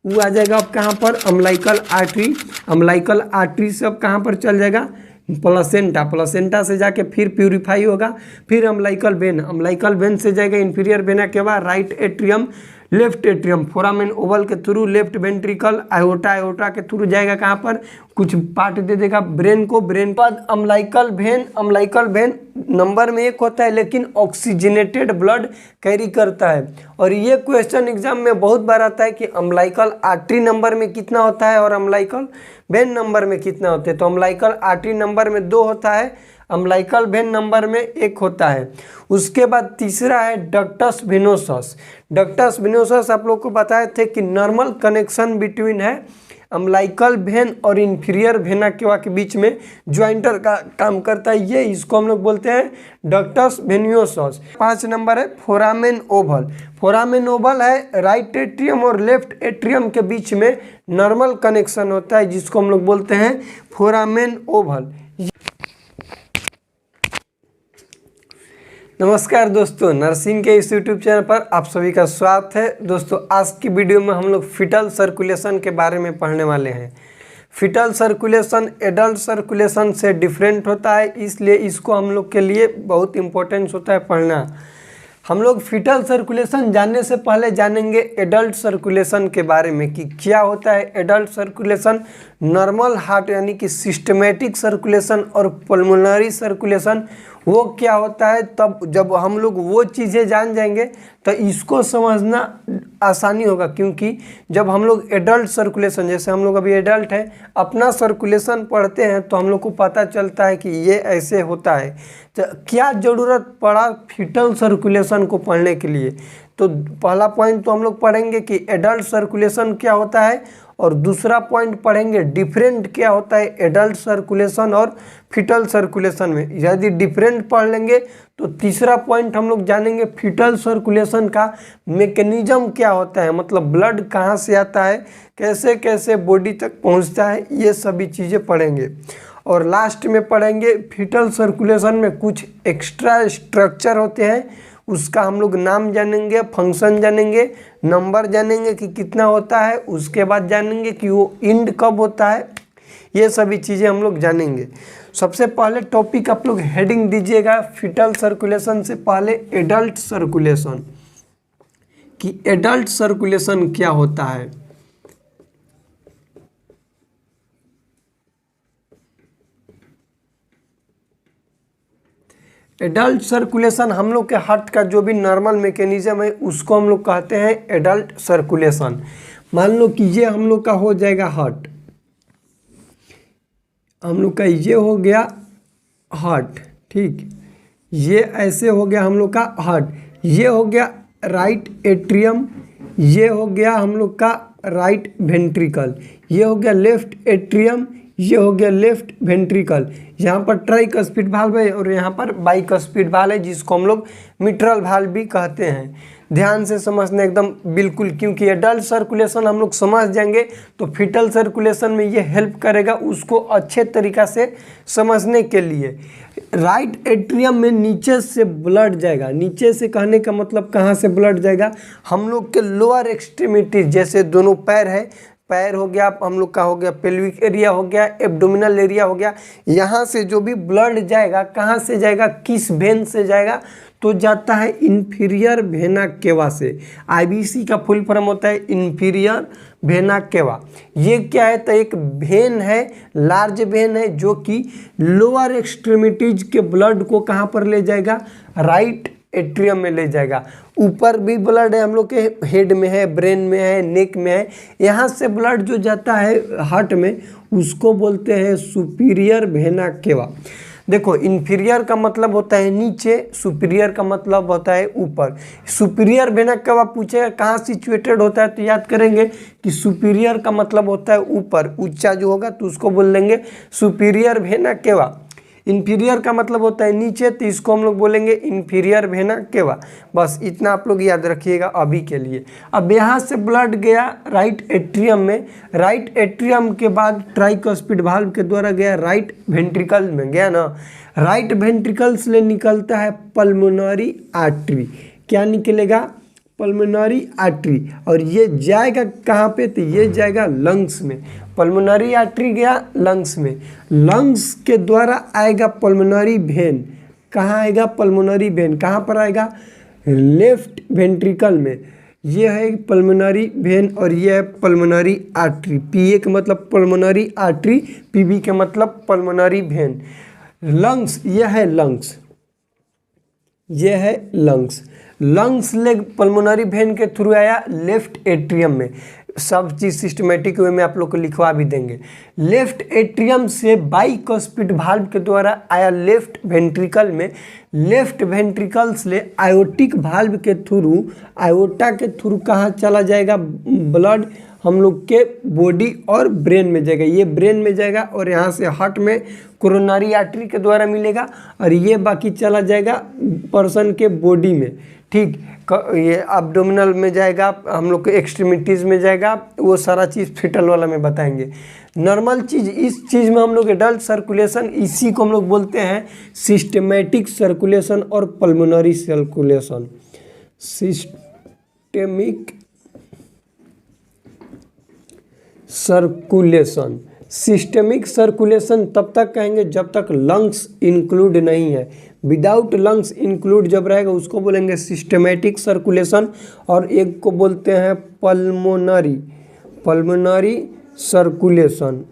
वो आ जाएगा अब कहाँ पर, अम्बिलिकल आर्टरी। अम्बिलिकल आर्टरी से अब कहाँ पर चल जाएगा, प्लेसेंटा। प्लेसेंटा से जाके फिर प्यूरिफाई होगा, फिर अम्बिलिकल वेन। अम्बिलिकल वेन से जाएगा इंफीरियर वेना के बाद right atrium, left atrium, foramen ovale के through, left ventricle, aorta, aorta के थ्रू जाएगा कहाँ पर, कुछ पार्ट दे देगा ब्रेन को। ब्रेन के बाद umbilical when. Umbilical when number में 1 होता है लेकिन ऑक्सीजनेटेड ब्लड कैरी करता है। और ये क्वेश्चन एग्जाम में बहुत बार आता है कि अम्बिलिकल आर्टरी नंबर में कितना होता है और अम्बिलिकल वेन नंबर में कितना होते हैं। तो अम्बिलिकल आर्टरी नंबर में 2 होता है, अम्बिलिकल वेन नंबर में 1 होता है। उसके बाद तीसरा है डक्टस वेनोसस। डक्टस वेनोसस आप लोग को बताए थे कि नॉर्मल कनेक्शन बिटवीन है अम्बिलिकल वेन और इंफीरियर वेना केवा के बीच में ज्वाइंटर का काम करता है। ये इसको हम लोग बोलते हैं डक्टस वेनोसस। 5 नंबर है फोरामेन ओवल। फोरामेन ओवल है राइट एट्रियम और लेफ्ट एट्रियम के बीच में नॉर्मल कनेक्शन होता है, जिसको हम लोग बोलते हैं फोरामेन ओवल। नमस्कार दोस्तों, नर्सिंग के इस यूट्यूब चैनल पर आप सभी का स्वागत है। दोस्तों आज की वीडियो में हम लोग फीटल सर्कुलेशन के बारे में पढ़ने वाले हैं। फीटल सर्कुलेशन एडल्ट सर्कुलेशन से डिफरेंट होता है, इसलिए इसको हम लोग के लिए बहुत इम्पोर्टेंस होता है पढ़ना। हम लोग फीटल सर्कुलेशन जानने से पहले जानेंगे एडल्ट सर्कुलेशन के बारे में कि क्या होता है एडल्ट सर्कुलेशन। नॉर्मल हार्ट यानी कि सिस्टमेटिक सर्कुलेशन और पल्मोनरी सर्कुलेशन वो क्या होता है। तब जब हम लोग वो चीज़ें जान जाएंगे तो इसको समझना आसानी होगा, क्योंकि जब हम लोग एडल्ट सर्कुलेशन, जैसे हम लोग अभी एडल्ट है, अपना सर्कुलेशन पढ़ते हैं तो हम लोग को पता चलता है कि ये ऐसे होता है। तो क्या ज़रूरत पड़ा फीटल सर्कुलेशन को पढ़ने के लिए, तो पहला पॉइंट तो हम लोग पढ़ेंगे कि एडल्ट सर्कुलेशन क्या होता है, और दूसरा पॉइंट पढ़ेंगे डिफरेंट क्या होता है एडल्ट सर्कुलेशन और फीटल सर्कुलेशन में। यदि डिफरेंट पढ़ लेंगे तो तीसरा पॉइंट हम लोग जानेंगे फीटल सर्कुलेशन का मैकेनिज्म क्या होता है, मतलब ब्लड कहाँ से आता है, कैसे कैसे बॉडी तक पहुँचता है, ये सभी चीज़ें पढ़ेंगे। और लास्ट में पढ़ेंगे फीटल सर्कुलेशन में कुछ एक्स्ट्रा स्ट्रक्चर होते हैं, उसका हम लोग नाम जानेंगे, फंक्शन जानेंगे, नंबर जानेंगे कि कितना होता है, उसके बाद जानेंगे कि वो इंड कब होता है। ये सभी चीज़ें हम लोग जानेंगे। सबसे पहले टॉपिक आप लोग हेडिंग दीजिएगा फीटल सर्कुलेशन से पहले एडल्ट सर्कुलेशन, कि एडल्ट सर्कुलेशन क्या होता है। एडल्ट सर्कुलेशन हम लोग के हार्ट का जो भी नॉर्मल मैकेनिज्म है उसको हम लोग कहते हैं एडल्ट सर्कुलेशन। मान लो कि ये हम लोग का हो जाएगा हार्ट, हम लोग का ये हो गया हार्ट, ठीक, ये ऐसे हो गया हम लोग का हार्ट, ये हो गया राइट एट्रियम, ये हो गया हम लोग का राइट वेंट्रिकल, ये हो गया लेफ्ट एट्रियम, ये हो गया लेफ्ट वेंट्रिकल। यहाँ पर ट्राइकस्पिड वाल्व है और यहाँ पर बाइकस्पिड वाल्व है, जिसको हम लोग मिट्रल वाल्व भी कहते हैं। ध्यान से समझना एकदम बिल्कुल, क्योंकि एडल्ट सर्कुलेशन हम लोग समझ जाएंगे तो फीटल सर्कुलेशन में ये हेल्प करेगा उसको अच्छे तरीक़ा से समझने के लिए। राइट एट्रियम में नीचे से ब्लड जाएगा, नीचे से कहने का मतलब कहाँ से ब्लड जाएगा, हम लोग के लोअर एक्सट्रीमिटी, जैसे दोनों पैर है, पैर हो गया हम लोग का, हो गया पेल्विक एरिया, हो गया एब्डोमिनल एरिया, हो गया, यहाँ से जो भी ब्लड जाएगा कहाँ से जाएगा, किस वेन से जाएगा, तो जाता है इंफीरियर वेना केवा से। आईबीसी का फुल फॉर्म होता है इंफीरियर वेना केवा। ये क्या है, तो एक वेन है, लार्ज वेन है, जो कि लोअर एक्सट्रीमिटीज के ब्लड को कहाँ पर ले जाएगा, राइट एट्रियम में ले जाएगा। ऊपर भी ब्लड है, हम लोग के हेड में है, ब्रेन में है, नेक में है। यहाँ से ब्लड जो जाता है हार्ट में उसको बोलते हैं सुपीरियर वेना केवा। देखो, इन्फीरियर का मतलब होता है नीचे, सुपीरियर का मतलब होता है ऊपर। सुपीरियर वेना केवा पूछेगा कहाँ सिचुएटेड होता है, तो याद करेंगे कि सुपीरियर का मतलब होता है ऊपर, ऊंचा जो होगा तो उसको बोल लेंगे सुपीरियर वेना केवा। इन्फीरियर का मतलब होता है नीचे, तो इसको हम लोग बोलेंगे इन्फीरियर वेना केवा। बस इतना आप लोग याद रखिएगा अभी के लिए। अब यहाँ से ब्लड गया राइट एट्रियम में, राइट एट्रियम के बाद ट्राइकस्पिड वाल्व के द्वारा गया राइट वेंट्रिकल में, गया ना। राइट वेंट्रिकल से निकलता है पल्मोनरी आर्टरी। क्या निकलेगा, पल्मोनरी आर्टरी, और ये जाएगा कहाँ पे, तो ये जाएगा लंग्स में। पल्मोनरी आर्टरी गया लंग्स में, लंग्स के द्वारा आएगा पल्मोनरी वेन। कहाँ आएगा पल्मोनरी वेन, कहाँ पर आएगा, लेफ्ट वेंट्रिकल में। ये है पल्मोनरी वेन और ये है पल्मोनरी आर्टरी। पीए का मतलब पल्मोनरी आर्टरी, पीबी का मतलब पल्मोनरी वेन। लंग्स, ये है लंग्स, ये है lungs. Lungs leg pulmonary vein के थ्रू आया लेफ्ट एट्रियम में। सब चीज़ सिस्टमेटिक वे में आप लोग को लिखवा भी देंगे। लेफ्ट एट्रियम से बाइकॉस्पिड वाल्व के द्वारा आया लेफ्ट वेंट्रिकल में। लेफ्ट वेंट्रिकल से आयोटिक वाल्व के थ्रू, आयोटा के थ्रू कहाँ चला जाएगा, ब्लड हम लोग के बॉडी और ब्रेन में जाएगा। ये ब्रेन में जाएगा और यहाँ से हार्ट में कोरोनरी आर्टरी के द्वारा मिलेगा, और ये बाकी चला जाएगा पर्सन के बॉडी में। ठीक, ये एब्डोमिनल में जाएगा, हम लोग के एक्सट्रीमिटीज़ में जाएगा, वो सारा चीज़ फिटल वाला में बताएंगे। नॉर्मल चीज़, इस चीज़ में हम लोग एडल्ट सर्कुलेशन, इसी को हम लोग बोलते हैं सिस्टमेटिक सर्कुलेशन और pulmonary circulation. Systemic circulation, systemic circulation तब तक कहेंगे जब तक लंग्स इंक्लूड नहीं है। विदाउट लंग्स इंक्लूड जब रहेगा उसको बोलेंगे सिस्टमेटिक सर्कुलेशन, और एक को बोलते हैं pulmonary, pulmonary circulation.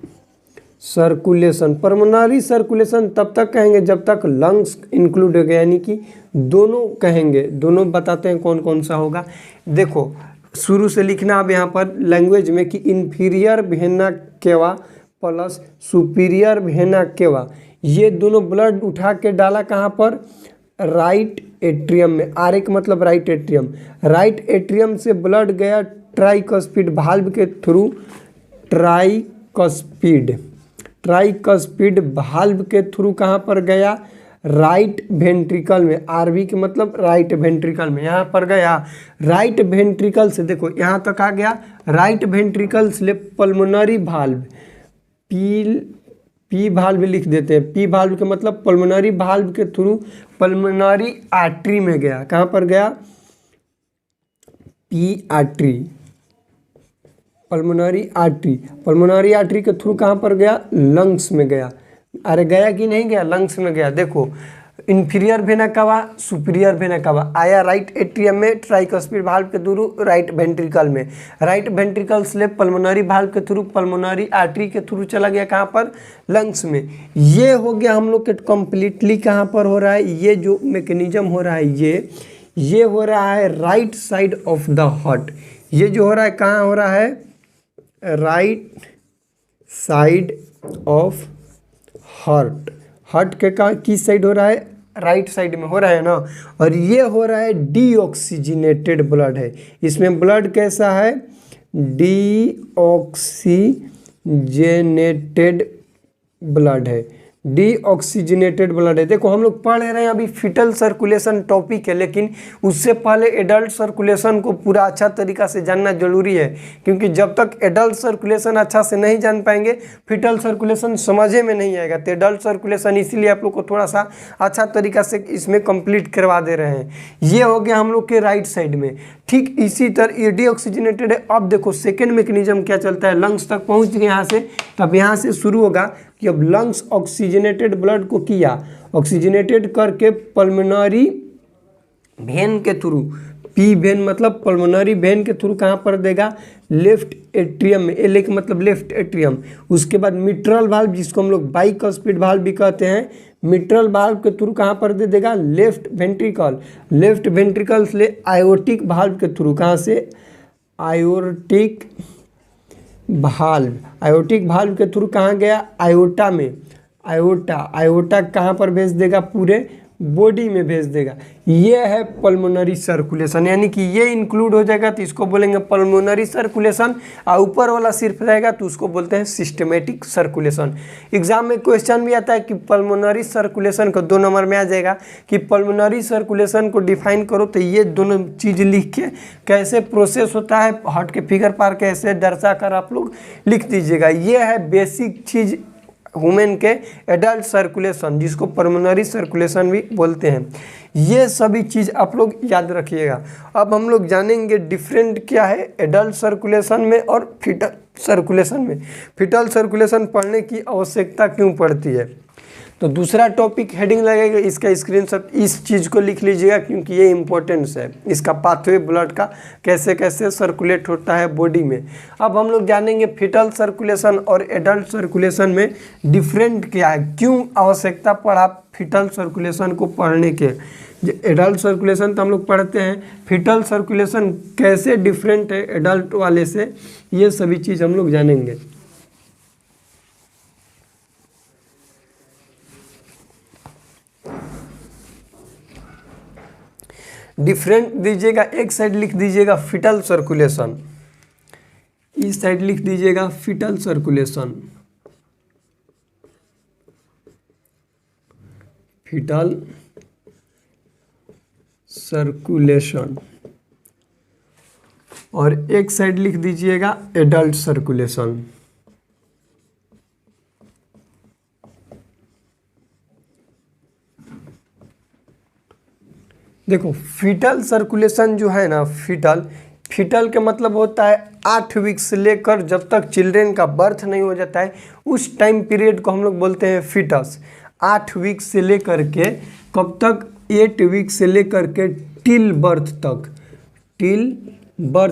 Circulation, pulmonary circulation तब तक कहेंगे जब तक लंग्स इंक्लूड हो गया, यानी कि दोनों कहेंगे। दोनों बताते हैं कौन कौन सा होगा। देखो शुरू से लिखना अब यहाँ पर लैंग्वेज में कि inferior vena cava plus superior vena cava, ये दोनों ब्लड उठा के डाला कहाँ पर, राइट एट्रियम में। आर का मतलब राइट एट्रियम। राइट एट्रियम से ब्लड गया ट्राइकस्पिड वाल्व के थ्रू, ट्राइकस्पिड, ट्राइकस्पिड वाल्व के थ्रू कहाँ पर गया, राइट वेंट्रिकल में। आरवी के मतलब राइट वेंट्रिकल में, यहाँ पर गया राइट वेंट्रिकल से। देखो यहाँ तक आ गया, राइट वेंट्रिकल से पल्मोनरी वाल्व, पी वाल्व लिख देते हैं। पी वाल्व के मतलब पल्मोनरी वाल्व के थ्रू पल्मोनरी आर्टरी में गया। कहाँ पर गया, P artery, pulmonary artery. Pulmonary artery के थ्रू कहाँ पर गया, लंग्स में गया। अरे गया कि नहीं गया, लंग्स में गया। देखो इंफीरियर वेना कवा, सुपीरियर वेना कवा, आया राइट एट्रियम में ट्राइकस्पिड वाल्व के थ्रू राइट वेंट्रिकल में। राइट वेंट्रिकल से पल्मोनरी वाल्व के थ्रू पल्मोनरी आर्टरी के थ्रू चला गया कहाँ पर, लंग्स में। ये हो गया हम लोग के कम्प्लीटली कहाँ पर हो रहा है, ये जो मैकेनिज्म हो रहा है ये हो रहा है right side of the heart. ये जो हो रहा है कहाँ हो रहा है, right side of heart. Heart के का किस साइड हो रहा है, राइट साइड में हो रहा है ना। और ये हो रहा है डीऑक्सीजनेटेड ब्लड है। इसमें ब्लड कैसा है, डीऑक्सीजनेटेड ब्लड है, डीऑक्सीजनेटेड ब्लड है। देखो हम लोग पढ़ रहे हैं अभी फिटल सर्कुलेशन टॉपिक है, लेकिन उससे पहले एडल्ट सर्कुलेशन को पूरा अच्छा तरीका से जानना जरूरी है, क्योंकि जब तक एडल्ट सर्कुलेशन अच्छा से नहीं जान पाएंगे फिटल सर्कुलेशन समझे में नहीं आएगा। तो एडल्ट सर्कुलेशन इसीलिए आप लोग को थोड़ा सा अच्छा तरीका से इसमें कंप्लीट करवा दे रहे हैं। ये हो गया हम लोग के राइट साइड में। ठीक इसी तरह ये डीऑक्सीजनेटेड है। अब देखो सेकेंड मैकेनिज्म क्या चलता है, लंग्स तक पहुँच गए यहाँ से, तब यहाँ से शुरू होगा कि अब लंग्स ऑक्सीजनेटेड ब्लड को किया, ऑक्सीजनेटेड करके पल्मोनरी वेन के थ्रू, पी वेन मतलब पल्मोनरी वेन के थ्रू कहाँ पर देगा, लेफ्ट एट्रियम में। एल का मतलब लेफ्ट एट्रियम। उसके बाद मिट्रल वाल्व, जिसको हम लोग बाइकस्पिड वाल्व भी कहते हैं, मिट्रल वाल्व के थ्रू कहाँ पर दे देगा, लेफ्ट वेंट्रिकल। लेफ्ट वेंट्रिकल से आयोटिक वाल्व के थ्रू, कहाँ से, आयोटिक वाल्व, आयोटिक वाल्व के थ्रू कहाँ गया, आयोटा में। आयोटा कहाँ पर भेज देगा, पूरे बॉडी में भेज देगा। ये है पल्मोनरी सर्कुलेशन, यानी कि ये इंक्लूड हो जाएगा तो इसको बोलेंगे पल्मोनरी सर्कुलेशन, और ऊपर वाला सिर्फ रहेगा तो उसको बोलते हैं सिस्टमेटिक सर्कुलेशन। एग्जाम में क्वेश्चन भी आता है कि पल्मोनरी सर्कुलेशन को 2 नंबर में आ जाएगा कि पल्मोनरी सर्कुलेशन को डिफाइन करो, तो ये दोनों चीज़ लिख के कैसे प्रोसेस होता है हार्ट के फिगर पर कैसे दर्शा कर आप लोग लिख दीजिएगा। ये है बेसिक चीज़ वुमेन के एडल्ट सर्कुलेशन, जिसको पल्मोनरी सर्कुलेशन भी बोलते हैं। ये सभी चीज़ आप लोग याद रखिएगा। अब हम लोग जानेंगे डिफरेंट क्या है एडल्ट सर्कुलेशन में और फीटल सर्कुलेशन में। फीटल सर्कुलेशन पढ़ने की आवश्यकता क्यों पड़ती है, तो दूसरा टॉपिक हेडिंग लगेगा, इसका स्क्रीनशॉट इस चीज़ को लिख लीजिएगा क्योंकि ये इंपॉर्टेंस है, इसका पाथवे ब्लड का कैसे कैसे सर्कुलेट होता है बॉडी में। अब हम लोग जानेंगे फीटल सर्कुलेशन और एडल्ट सर्कुलेशन में डिफरेंट क्या है, क्यों आवश्यकता पड़ा फीटल सर्कुलेशन को पढ़ने के। एडल्ट सर्कुलेशन तो हम लोग पढ़ते हैं, फीटल सर्कुलेशन कैसे डिफरेंट है एडल्ट वाले से, ये सभी चीज़ हम लोग जानेंगे। डिफरेंट दीजिएगा, एक साइड लिख दीजिएगा फीटल सर्कुलेशन, इस साइड लिख दीजिएगा फीटल सर्कुलेशन, फीटल सर्कुलेशन, और एक साइड लिख दीजिएगा एडल्ट सर्कुलेशन। देखो फीटल सर्कुलेशन जो है ना, फीटल का मतलब होता है 8 वीक से लेकर जब तक चिल्ड्रेन का बर्थ नहीं हो जाता है उस टाइम पीरियड को हम लोग बोलते हैं फीटस। 8 वीक से लेकर के कब तक, 8 वीक से लेकर के टिल बर्थ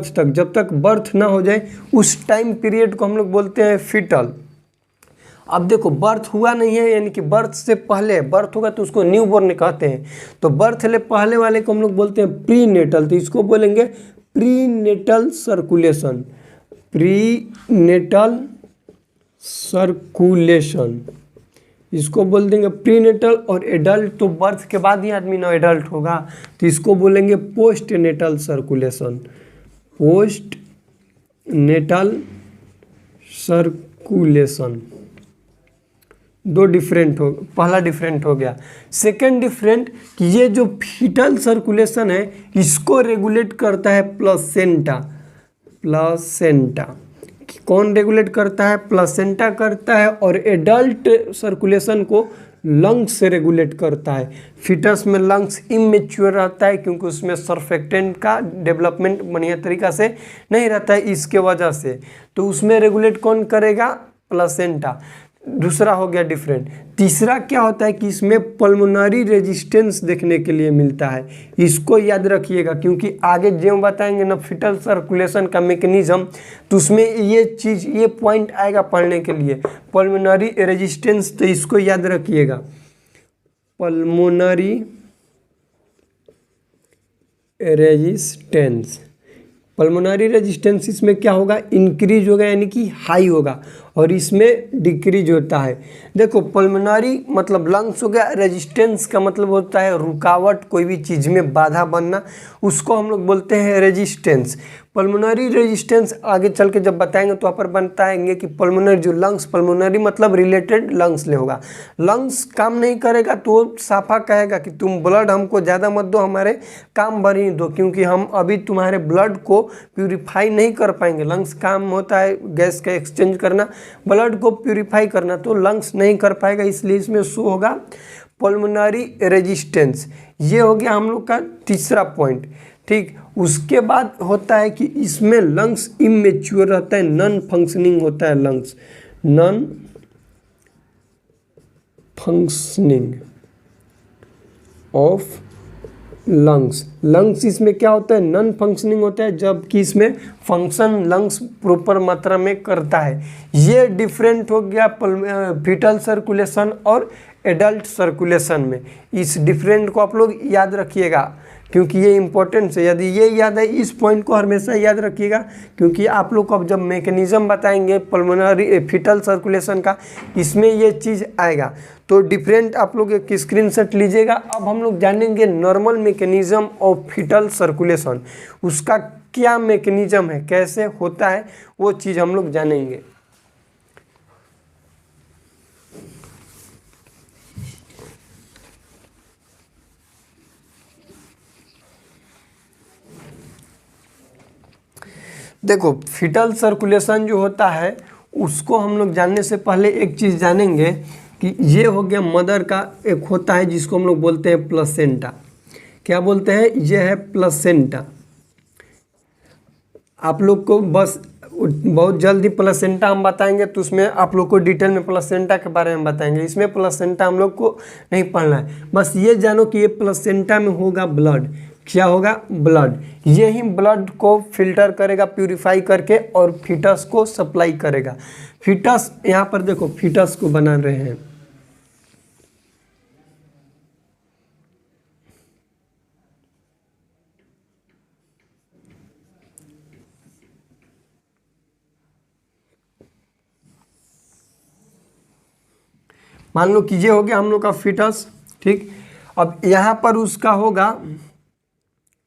तक, जब तक बर्थ ना हो जाए उस टाइम पीरियड को हम लोग बोलते हैं फीटल। अब देखो बर्थ हुआ नहीं है, यानी कि बर्थ से पहले, बर्थ होगा तो उसको न्यू बॉर्न कहते हैं, तो बर्थ ले पहले वाले को हम लोग बोलते हैं प्री नेटल, तो इसको बोलेंगे prenatal circulation, prenatal circulation, इसको बोल देंगे प्री नेटल। और एडल्ट तो बर्थ के बाद ही आदमी ना एडल्ट होगा, तो इसको बोलेंगे postnatal circulation, postnatal circulation. दो डिफरेंट हो, पहला डिफरेंट हो गया। सेकंड डिफरेंट कि ये जो फीटल सर्कुलेशन है इसको रेगुलेट करता है प्लेसेंटा, कौन रेगुलेट करता है, प्लेसेंटा करता है। और एडल्ट सर्कुलेशन को लंग्स से रेगुलेट करता है। फीटस में लंग्स इमेच्योर रहता है क्योंकि उसमें सर्फेक्टेंट का डेवलपमेंट बढ़िया तरीका से नहीं रहता है, इसके वजह से, तो उसमें रेगुलेट कौन करेगा, प्लेसेंटा। दूसरा हो गया डिफरेंट। तीसरा क्या होता है कि इसमें पल्मोनरी रेजिस्टेंस देखने के लिए मिलता है, इसको याद रखिएगा क्योंकि आगे जो बताएंगे ना फीटल सर्कुलेशन का मैकेनिज्म, तो उसमें ये चीज़, ये पॉइंट आएगा पढ़ने के लिए, पल्मोनरी रेजिस्टेंस, तो इसको याद रखिएगा। पल्मोनरी रेजिस्टेंस, पल्मोनरी रेजिस्टेंस इसमें क्या होगा, इंक्रीज होगा यानी कि हाई होगा, और इसमें डिक्रीज होता है। देखो पल्मोनरी मतलब लंग्स हो गया, रेजिस्टेंस का मतलब होता है रुकावट, कोई भी चीज़ में बाधा बनना, उसको हम लोग बोलते हैं रेजिस्टेंस। पल्मोनरी रेजिस्टेंस आगे चल के जब बताएंगे तो वहाँ पर बताएंगे कि पल्मोनरी जो लंग्स, पल्मोनरी मतलब रिलेटेड लंग्स ले होगा, लंग्स काम नहीं करेगा तो साफा कहेगा कि तुम ब्लड हमको ज़्यादा मत दो, हमारे काम भर ही दो, क्योंकि हम अभी तुम्हारे ब्लड को प्यूरिफाई नहीं कर पाएंगे। लंग्स काम होता है गैस का एक्सचेंज करना, ब्लड को प्यूरिफाई करना, तो लंग्स नहीं कर पाएगा, इसलिए इसमें शो होगा पल्मोनरी रेजिस्टेंस। ये हो गया हम लोग का तीसरा पॉइंट, ठीक। उसके बाद होता है कि इसमें लंग्स इमेच्योर रहता है, नॉन फंक्शनिंग होता है lungs, non functioning of lungs इसमें क्या होता है, नॉन फंक्शनिंग होता है, जबकि इसमें फंक्शन लंग्स प्रॉपर मात्रा में करता है। ये डिफरेंट हो गया फीटल सर्कुलेशन और एडल्ट सर्कुलेशन में। इस डिफरेंट को आप लोग याद रखिएगा क्योंकि ये इंपॉर्टेंट है। यदि ये याद है, इस पॉइंट को हमेशा याद रखिएगा क्योंकि आप लोग को अब जब मैकेनिज्म बताएंगे पल्मोनरी फीटल सर्कुलेशन का, इसमें ये चीज़ आएगा। तो डिफरेंट आप लोग एक स्क्रीनशॉट लीजिएगा। अब हम लोग जानेंगे normal mechanism of foetal circulation, उसका क्या मैकेनिज्म है, कैसे होता है, वो चीज़ हम लोग जानेंगे। देखो फीटल सर्कुलेशन जो होता है उसको हम लोग जानने से पहले एक चीज़ जानेंगे कि ये हो गया मदर का एक होता है जिसको हम लोग बोलते हैं प्लेसेंटा। क्या बोलते हैं? ये है प्लेसेंटा। आप लोग को बस बहुत जल्दी प्लेसेंटा हम बताएंगे, तो उसमें आप लोग को डिटेल में प्लेसेंटा के बारे में बताएंगे। इसमें प्लेसेंटा हम लोग को नहीं पढ़ना है, बस ये जानो कि ये प्लेसेंटा में होगा ब्लड। क्या होगा? ब्लड। ये ही ब्लड को फिल्टर करेगा प्यूरिफाई करके और फीटस को सप्लाई करेगा। फीटस, यहाँ पर देखो फीटस को बना रहे हैं। मान लो कि ये हो गया हम लोग का फीटस, ठीक। अब यहाँ पर उसका होगा,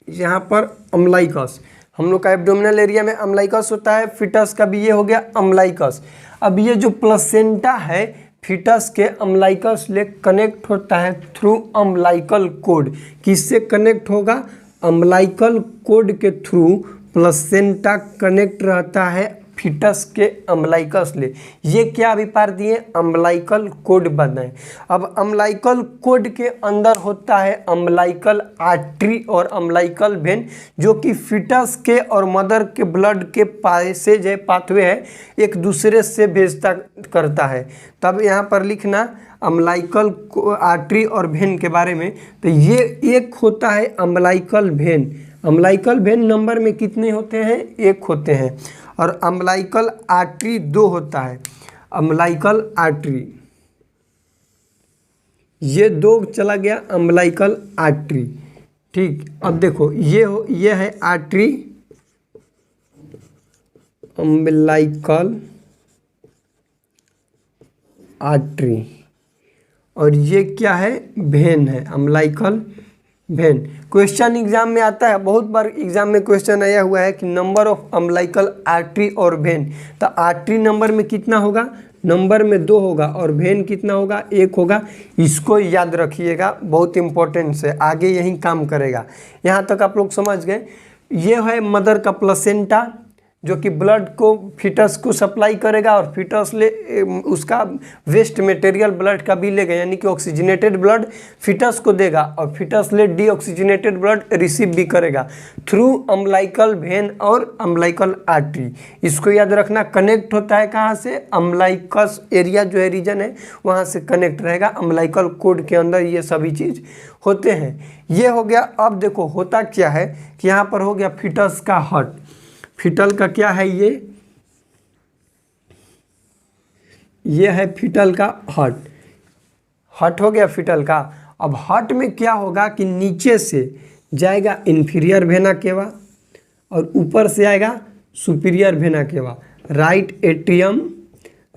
यहाँ पर अम्लाइकस, हम लोग का एब्डोमिनल एरिया में अम्लाइकस होता है, फीटस का भी ये हो गया अम्लाइकस। अब ये जो प्लेसेंटा है फीटस के अम्लाइकस ले कनेक्ट होता है थ्रू अम्लाइकल कोड। किससे कनेक्ट होगा? अम्लाइकल कोड के थ्रू प्लेसेंटा कनेक्ट रहता है फीटस के अम्लाइकस ले। ये क्या अभी पार दिए? अम्लाइकल कोड बनाए। अब अम्लाइकल कोड के अंदर होता है अम्लाइकल आर्टरी और अम्लाइकल वेन, जो कि फीटस के और मदर के ब्लड के पैसेज है, पाथवे है, एक दूसरे से भेजता करता है। तब यहाँ पर लिखना अम्लाइकल आर्टरी और वेन के बारे में। तो ये एक होता है umbilical vein. Umbilical when number में कितने होते हैं? एक होते हैं। और अम्लाइकल आर्टरी 2 होता है। अम्लाइकल आर्टरी, ये 2 चला गया अम्लाइकल आर्टरी, ठीक। अब देखो ये है आर्टरी, अम्लाइकल आर्टरी, और ये क्या है? वेन है, अम्लाइकल वेन। क्वेश्चन एग्जाम में आता है, बहुत बार एग्जाम में क्वेश्चन आया हुआ है कि नंबर ऑफ अम्लाइकल आर्टरी और वेन। तो आर्टरी नंबर में कितना होगा? नंबर में 2 होगा, और वेन कितना होगा? 1 होगा। इसको याद रखिएगा, बहुत इंपॉर्टेंट से, आगे यही काम करेगा। यहाँ तक आप लोग समझ गए। ये है मदर का प्लेसेंटा, जो कि ब्लड को फीटस को सप्लाई करेगा, और फीटस ले उसका वेस्ट मटेरियल ब्लड का भी लेगा, यानी कि ऑक्सीजनेटेड ब्लड फीटस को देगा, और फीटस ले डीऑक्सीजनेटेड ब्लड रिसीव भी करेगा थ्रू अम्लाइकल वेन और अम्लाइकल आर्टरी। इसको याद रखना, कनेक्ट होता है कहाँ से? अम्लाइकस एरिया जो है, रीजन है, वहाँ से कनेक्ट रहेगा। अम्लाइकल कोड के अंदर ये सभी चीज़ होते हैं। ये हो गया। अब देखो होता क्या है कि यहाँ पर हो गया फीटस का हार्ट। फीटल का क्या है? ये है फीटल का हार्ट। हार्ट हो गया फीटल का। अब हार्ट में क्या होगा कि नीचे से जाएगा इंफीरियर वेना केवा, और ऊपर से आएगा superior vena cava. Right atrium,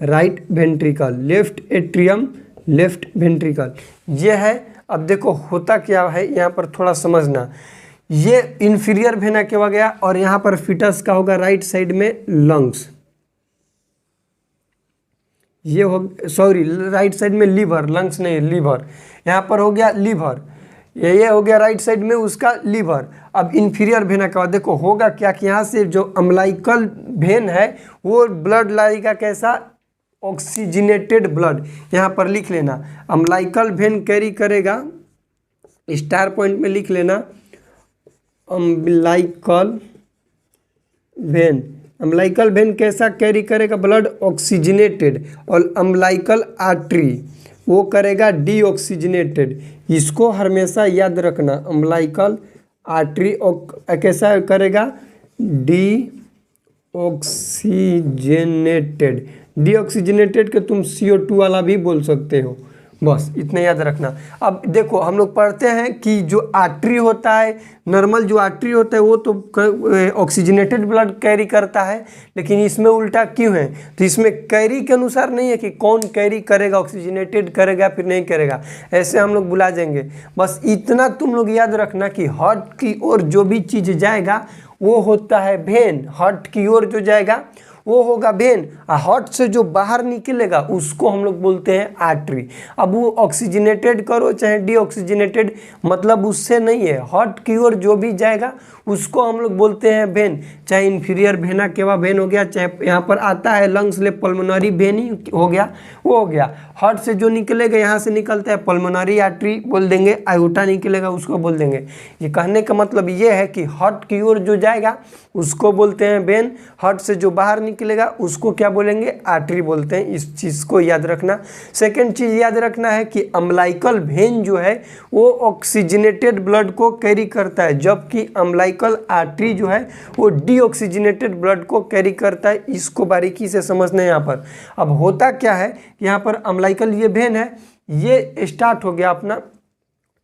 right ventricle, left atrium, left ventricle. ये है। अब देखो होता क्या है, यहाँ पर थोड़ा समझना। ये इंफीरियर वेना केवा गया, और यहाँ पर फीटस का होगा राइट साइड में लंग्स। ये हो, सॉरी, राइट साइड में लीवर, लंग्स नहीं, लीवर। यहाँ पर हो गया लीवर। ये हो गया राइट साइड में उसका लीवर। अब इंफीरियर वेना केवा देखो होगा क्या कि यहाँ से जो अम्लाइकल वेन है वो ब्लड लाएगा कैसा? Oxygenated blood. यहाँ पर लिख लेना, अम्लाइकल वेन कैरी करेगा, स्टार पॉइंट में लिख लेना, अम्लाइकल वेन। अम्लाइकल वेन कैसा कैरी करेगा? Blood oxygenated. और अम्लाइकल आर्टरी वो करेगा डीऑक्सीजनेटेड। इसको हमेशा याद रखना, अम्लाइकल आर्टरी कैसा करेगा? डीऑक्सीजनेटेड। डीऑक्सीजनेटेड के तुम CO2 वाला भी बोल सकते हो, बस इतना याद रखना। अब देखो हम लोग पढ़ते हैं कि जो आर्टरी होता है, नॉर्मल जो आर्टरी होता है वो तो ऑक्सीजनेटेड ब्लड कैरी करता है, लेकिन इसमें उल्टा क्यों है? तो इसमें कैरी के अनुसार नहीं है कि कौन कैरी करेगा, ऑक्सीजनेटेड करेगा फिर नहीं करेगा, ऐसे हम लोग बुला देंगे। बस इतना तुम लोग याद रखना कि हार्ट की ओर जो भी चीज़ जाएगा वो होता है वेन। हार्ट की ओर जो जाएगा वो होगा वेन, और हार्ट से जो बाहर निकलेगा उसको हम लोग बोलते हैं आर्टरी। अब वो ऑक्सीजनेटेड करो चाहे डीऑक्सीजनेटेड, मतलब उससे नहीं है, हार्ट की ओर जो भी जाएगा उसको हम लोग बोलते हैं वेन, चाहे इन्फीरियर वेना केवा वेन हो गया, चाहे यहाँ पर आता है लंग्स ले पल्मोनरी वेन ही हो गया, वो हो गया। हार्ट से जो निकलेगा यहाँ से निकलता है पल्मोनरी आर्टरी बोल देंगे, आयोटा निकलेगा उसको बोल देंगे। ये कहने का मतलब ये है कि हार्ट की ओर जो जाएगा उसको बोलते हैं वेन, हार्ट से जो बाहर निकलेगा उसको क्या बोलेंगे, आर्टरी बोलते हैं। इस चीज़ को याद रखना। सेकेंड चीज़ याद रखना है कि अम्लाइकल वेन जो है वो ऑक्सीजनेटेड ब्लड को कैरी करता है, जबकि अम्लाइकल आर्टरी जो है वो डीऑक्सीजनेटेड ब्लड को कैरी करता है। इसको बारीकी से समझना है यहाँ पर। अब होता क्या है, यहाँ पर अम्लाइकल ये वेन है, ये स्टार्ट हो गया अपना,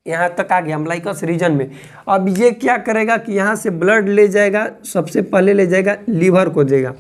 यहाँ तक आ गया अम्लाइकस रीजन में। अब ये क्या करेगा कि यहाँ से ब्लड ले जाएगा, सबसे पहले ले जाएगा लीवर को देगा,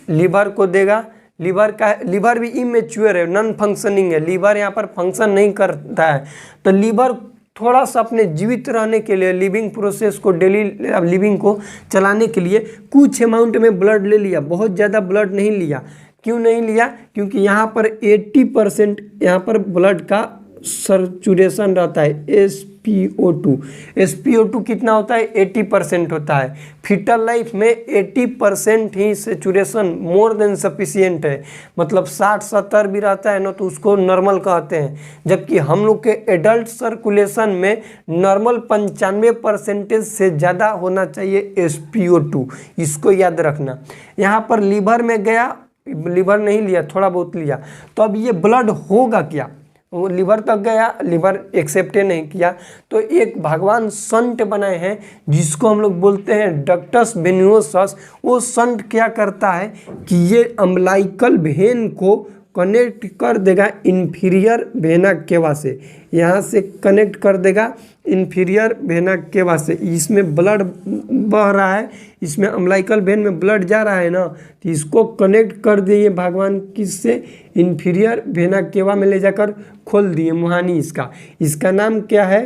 लीवर को देगा। लीवर भी इमेच्योर है, नॉन फंक्शनिंग है, लीवर यहाँ पर फंक्शन नहीं करता है। तो लीवर थोड़ा सा अपने जीवित रहने के लिए, लिविंग प्रोसेस को, डेली लिविंग को चलाने के लिए कुछ अमाउंट में ब्लड ले लिया, बहुत ज़्यादा ब्लड नहीं लिया। क्यों नहीं लिया? क्योंकि यहाँ पर 80% यहाँ पर ब्लड का सैचुरेशन रहता है, SpO2। SpO2 कितना होता है? 80% होता है। फीटल लाइफ में 80% ही सैचुरेशन मोर देन सफिशियंट है, मतलब 60-70 भी रहता है ना तो उसको नॉर्मल कहते हैं। जबकि हम लोग के एडल्ट सर्कुलेशन में नॉर्मल 95% से ज़्यादा होना चाहिए SpO2, इसको याद रखना। यहाँ पर लीवर में गया, लीवर नहीं लिया, थोड़ा बहुत लिया, तो अब ये ब्लड होगा क्या? वो लीवर तक गया, लीवर एक्सेप्ट नहीं किया, तो एक भगवान संट बनाए हैं जिसको हम लोग बोलते हैं डक्टस वेनुओसस। वो संट क्या करता है कि ये अम्लाइकल वेन को कनेक्ट कर देगा इन्फीरियर वेना केवा से, यहाँ से कनेक्ट कर देगा इन्फीरियर वेना केवा से। इसमें ब्लड बह रहा है, इसमें अम्लाइकल वेन में ब्लड जा रहा है ना, तो इसको कनेक्ट कर दिए भगवान किससे? इन्फीरियर वेना केवा में ले जाकर खोल दिए मुहानी इसका नाम क्या है?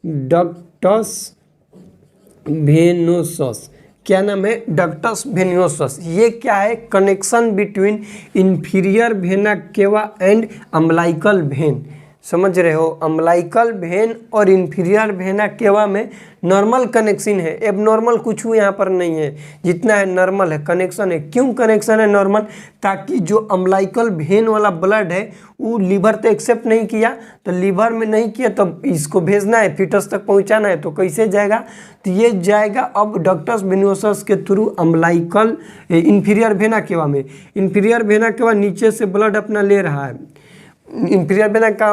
Ductus venosus. क्या नाम है? Ductus venosus. ये क्या है? Connection between inferior vena cava and umbilical when. समझ रहे हो? अम्लाइकल वेन और इन्फीरियर वेना केवा में नॉर्मल कनेक्शन है, एबनॉर्मल कुछ यहाँ पर नहीं है, जितना है नॉर्मल है, कनेक्शन है। क्यों कनेक्शन है नॉर्मल? ताकि जो अम्लाइकल वेन वाला ब्लड है वो लीवर तो एक्सेप्ट नहीं किया, तो लीवर में नहीं किया तो इसको भेजना है, फीटस तक पहुँचाना है, तो कैसे जाएगा? तो ये जाएगा अब डक्टस वेनोसस के through umbilical inferior vena cava में। इन्फीरियर वेना केवा नीचे से ब्लड अपना ले रहा है। इन्फीरियर वेना का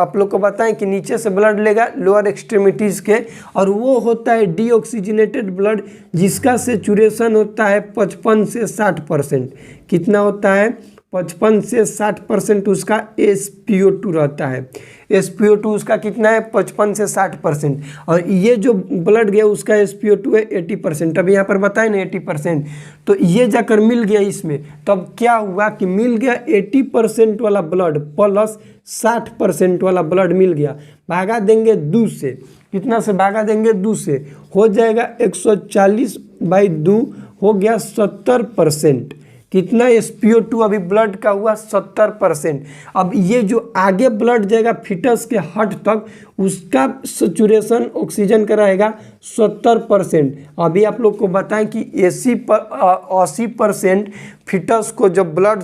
आप लोग को बताएं कि नीचे से ब्लड लेगा लोअर एक्सट्रीमिटीज़ के, और वो होता है डीऑक्सीजनेटेड ब्लड, जिसका सैचुरेशन होता है 55 से 60%। कितना होता है? 55 से 60% उसका SpO2 रहता है। SpO2 उसका कितना है? 55 से 60%। और ये जो ब्लड गया उसका SpO2 है 80%। अभी यहाँ पर बताए ना 80%, तो ये जाकर मिल गया इसमें। तब क्या हुआ कि मिल गया 80% वाला ब्लड प्लस 60% वाला ब्लड मिल गया। भागा देंगे 2 से, कितना से भागा देंगे? 2 से, हो जाएगा 140/2, हो गया 70%। कितना SpO2 अभी ब्लड का हुआ? 70%। अब ये जो आगे ब्लड जाएगा फीटस के हार्ट तक, उसका सैचुरेशन ऑक्सीजन का रहेगा 70%। अभी आप लोग को बताएं कि 80% फीटस को जब ब्लड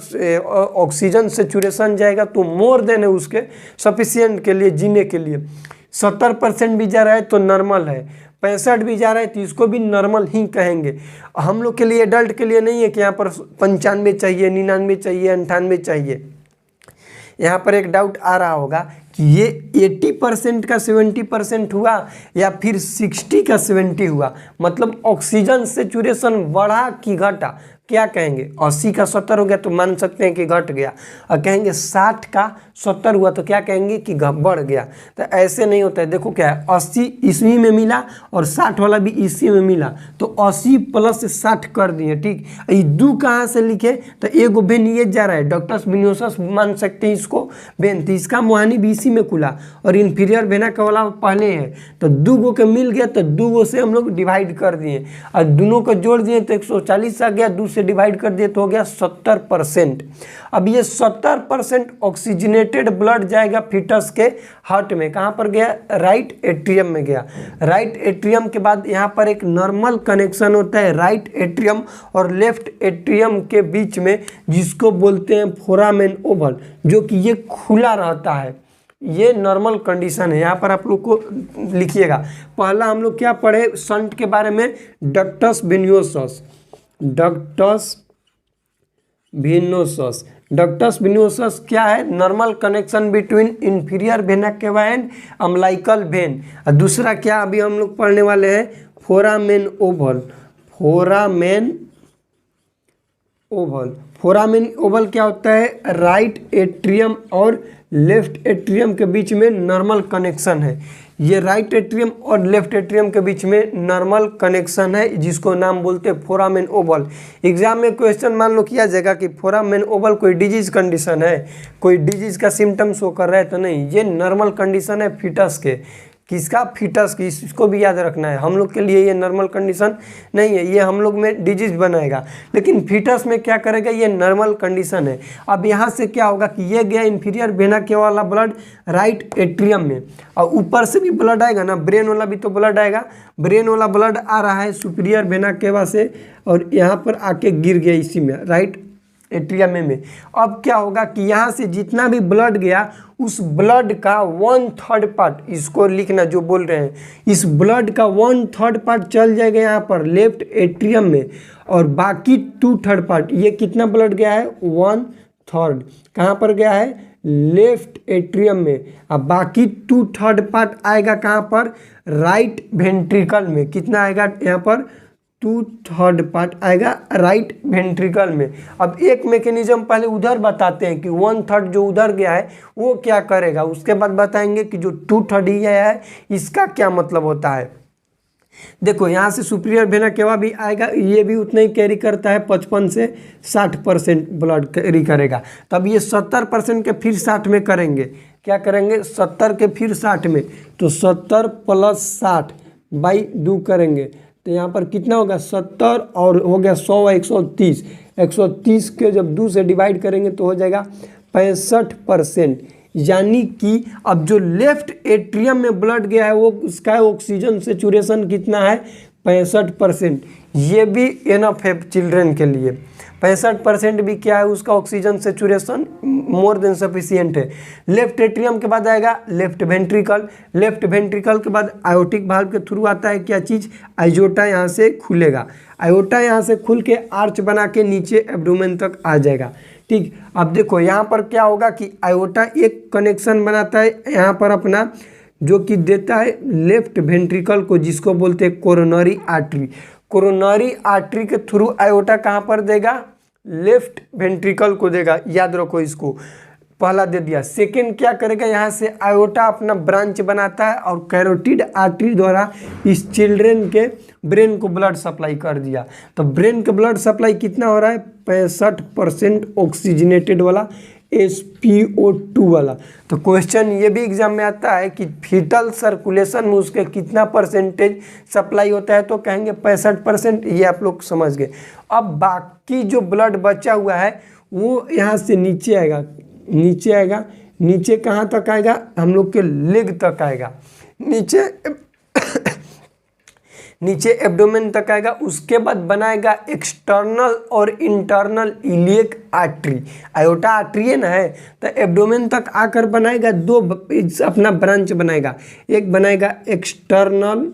ऑक्सीजन सैचुरेशन जाएगा तो मोर देन है उसके सफिशियंट के लिए, जीने के लिए। 70% भी जा रहा है तो नॉर्मल है, 65 भी जा रहा है तो इसको भी नॉर्मल ही कहेंगे। हम लोग के लिए, एडल्ट के लिए नहीं है कि यहाँ पर 95 चाहिए, 99 चाहिए, 98 चाहिए। यहाँ पर एक डाउट आ रहा होगा कि ये 80% का 70% हुआ या फिर 60 का 70 हुआ, मतलब ऑक्सीजन सैचुरेशन बढ़ा कि घटा? क्या कहेंगे? 80 का 70 हो गया तो मान सकते हैं कि घट गया, और कहेंगे 60 का 70 हुआ तो क्या कहेंगे कि बढ़ गया। तो ऐसे नहीं होता है। देखो क्या है, 80 ईस्वी में मिला और 60 वाला भी ईस्वी में मिला, तो 80 प्लस 60 कर दिए। ठीक, ये 2 कहाँ से लिखे? तो एगो वेन ये जा रहा है, डक्टस वेनोसस मान सकते हैं इसको वेन, तो इसका मुहानी भी इसी में खुला और इन्फीरियर वेना का वाला पहले है, तो 2 गो के मिल गया, तो 2 गो से हम लोग डिवाइड कर दिए और दोनों को जोड़ दिए तो 140 आ गया। 2 से डिवाइड कर दिए तो हो गया 70%। अब ये 70% ऑक्सीजनेटेड ब्लड जाएगा फीटस के हार्ट में, कहाँ पर गया, राइट एट्रियम में गया। राइट एट्रियम के बाद यहाँ पर एक नॉर्मल कनेक्शन होता है राइट एट्रियम और लेफ्ट एट्रियम के बीच में, जिसको बोलते हैं फोरामेन ओवल, जो कि ये खुला रहता है। ये नॉर्मल कंडीशन है। यहाँ पर आप लोग को लिखिएगा, पहला हम लोग क्या पढ़े शंट के बारे में, डक्टस वेनियोसस। डक्टस वेनियोसस, डक्टस वेनियोसस क्या है, normal connection between inferior vena cava and umbilical when. और दूसरा क्या अभी हम लोग पढ़ने वाले हैं, foramen Oval. Foramen Oval, foramen Oval क्या होता है, राइट एट्रियम और लेफ्ट एट्रियम के बीच में नॉर्मल कनेक्शन है। ये राइट एट्रियम और लेफ्ट एट्रियम के बीच में नॉर्मल कनेक्शन है, जिसको नाम बोलते हैं फोरामेन ओवल। एग्जाम में क्वेश्चन मान लो किया जाएगा कि फोरामेन ओवल कोई डिजीज कंडीशन है, कोई डिजीज का सिम्टम शो कर रहा है, तो नहीं, ये नॉर्मल कंडीशन है फीटस के। किसका, फीटस की, इसको भी याद रखना है। हम लोग के लिए ये नॉर्मल कंडीशन नहीं है, ये हम लोग में डिजीज बनाएगा, लेकिन फीटस में क्या करेगा, ये नॉर्मल कंडीशन है। अब यहाँ से क्या होगा कि ये गया इंफीरियर वेना के वाला ब्लड राइट एट्रियम में, और ऊपर से भी ब्लड आएगा ना, ब्रेन वाला भी तो ब्लड आएगा। ब्रेन वाला ब्लड आ रहा है सुपीरियर वेना केवा से, और यहाँ पर आके गिर गया इसी में राइट एट्रियम में। अब क्या होगा कि यहाँ से जितना भी ब्लड गया, उस ब्लड का 1/3 पार्ट, इसको लिखना जो बोल रहे हैं, इस ब्लड का 1/3 पार्ट चल जाएगा यहाँ पर लेफ्ट एट्रियम में, और बाकी 2/3 पार्ट, ये कितना ब्लड गया है, 1/3 कहाँ पर गया है, लेफ्ट एट्रियम में। अब बाकी 2/3 पार्ट आएगा कहाँ पर, राइट वेंट्रिकल में। कितना आएगा यहाँ पर, 2/3 पार्ट आएगा राइट वेंट्रिकल में। अब एक मैकेनिज्म पहले उधर बताते हैं कि 1/3 जो उधर गया है वो क्या करेगा, उसके बाद बताएंगे कि जो 2/3 ये है इसका क्या मतलब होता है। देखो यहाँ से सुपीरियर वेना केवा भी आएगा, ये भी उतना ही कैरी करता है, 55 से 60% ब्लड कैरी करेगा। तब ये 70% के फिर 60 में करेंगे, क्या करेंगे, 70 के फिर 60 में, तो 70 + 60 बाई 2 करेंगे, तो यहाँ पर कितना होगा, 70 और हो गया 100 130। 130 के जब 2 से डिवाइड करेंगे तो हो जाएगा 65%। यानी कि अब जो लेफ्ट एट्रियम में ब्लड गया है वो उसका ऑक्सीजन सेचुरेशन कितना है, 65%। ये भी इनफ है चिल्ड्रन के लिए। 65% भी क्या है उसका oxygen saturation, more than sufficient है। लेफ्ट एट्रियम के बाद आएगा लेफ्ट वेंट्रिकल। लेफ्ट वेंट्रिकल के बाद आयोटिक वाल्व के थ्रू आता है क्या चीज़, आयोटा यहाँ से खुलेगा। आयोटा यहाँ से खुल के आर्च बना के नीचे एब्डोमेन तक आ जाएगा। ठीक, अब देखो यहाँ पर क्या होगा कि आयोटा एक कनेक्शन बनाता है यहाँ पर अपना, जो कि देता है लेफ्ट वेंट्रिकल को, जिसको बोलते हैं कोरोनरी आर्टरी। कोरोनरी आर्टरी के थ्रू आयोटा कहाँ पर देगा, लेफ्ट वेंट्रिकल को देगा। याद रखो इसको, पहला दे दिया। सेकंड क्या करेगा, यहाँ से आयोटा अपना ब्रांच बनाता है और कैरोटिड आर्टरी द्वारा इस चिल्ड्रन के ब्रेन को ब्लड सप्लाई कर दिया। तो ब्रेन के ब्लड सप्लाई कितना हो रहा है, 65% ऑक्सीजनेटेड वाला, SpO2 वाला। तो क्वेश्चन ये भी एग्जाम में आता है कि फीटल सर्कुलेशन में उसके कितना परसेंटेज सप्लाई होता है, तो कहेंगे 65%। ये आप लोग समझ गए। अब बाकी जो ब्लड बचा हुआ है वो यहाँ से नीचे आएगा, नीचे आएगा, नीचे कहाँ तक आएगा, हम लोग के लेग तक आएगा, नीचे नीचे एब्डोमेन तक आएगा। उसके बाद बनाएगा एक्सटर्नल और internal iliac artery. Iota artery है ना, है तो एब्डोमेन तक आकर बनाएगा दो अपना ब्रांच बनाएगा। एक बनाएगा एक्सटर्नल,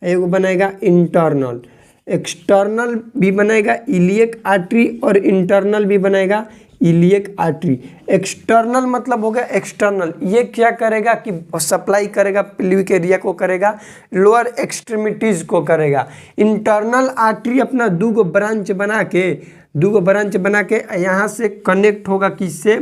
एक बनाएगा इंटरनल। एक्सटर्नल भी बनाएगा इलियक आर्टरी और इंटरनल भी बनाएगा इलियक आर्टरी। एक्सटर्नल मतलब हो गया एक्सटर्नल, ये क्या करेगा कि सप्लाई करेगा पेल्विक एरिया को, करेगा लोअर एक्सट्रीमिटीज को करेगा। इंटरनल आर्टरी अपना दो ब्रांच बना के यहाँ से कनेक्ट होगा किससे,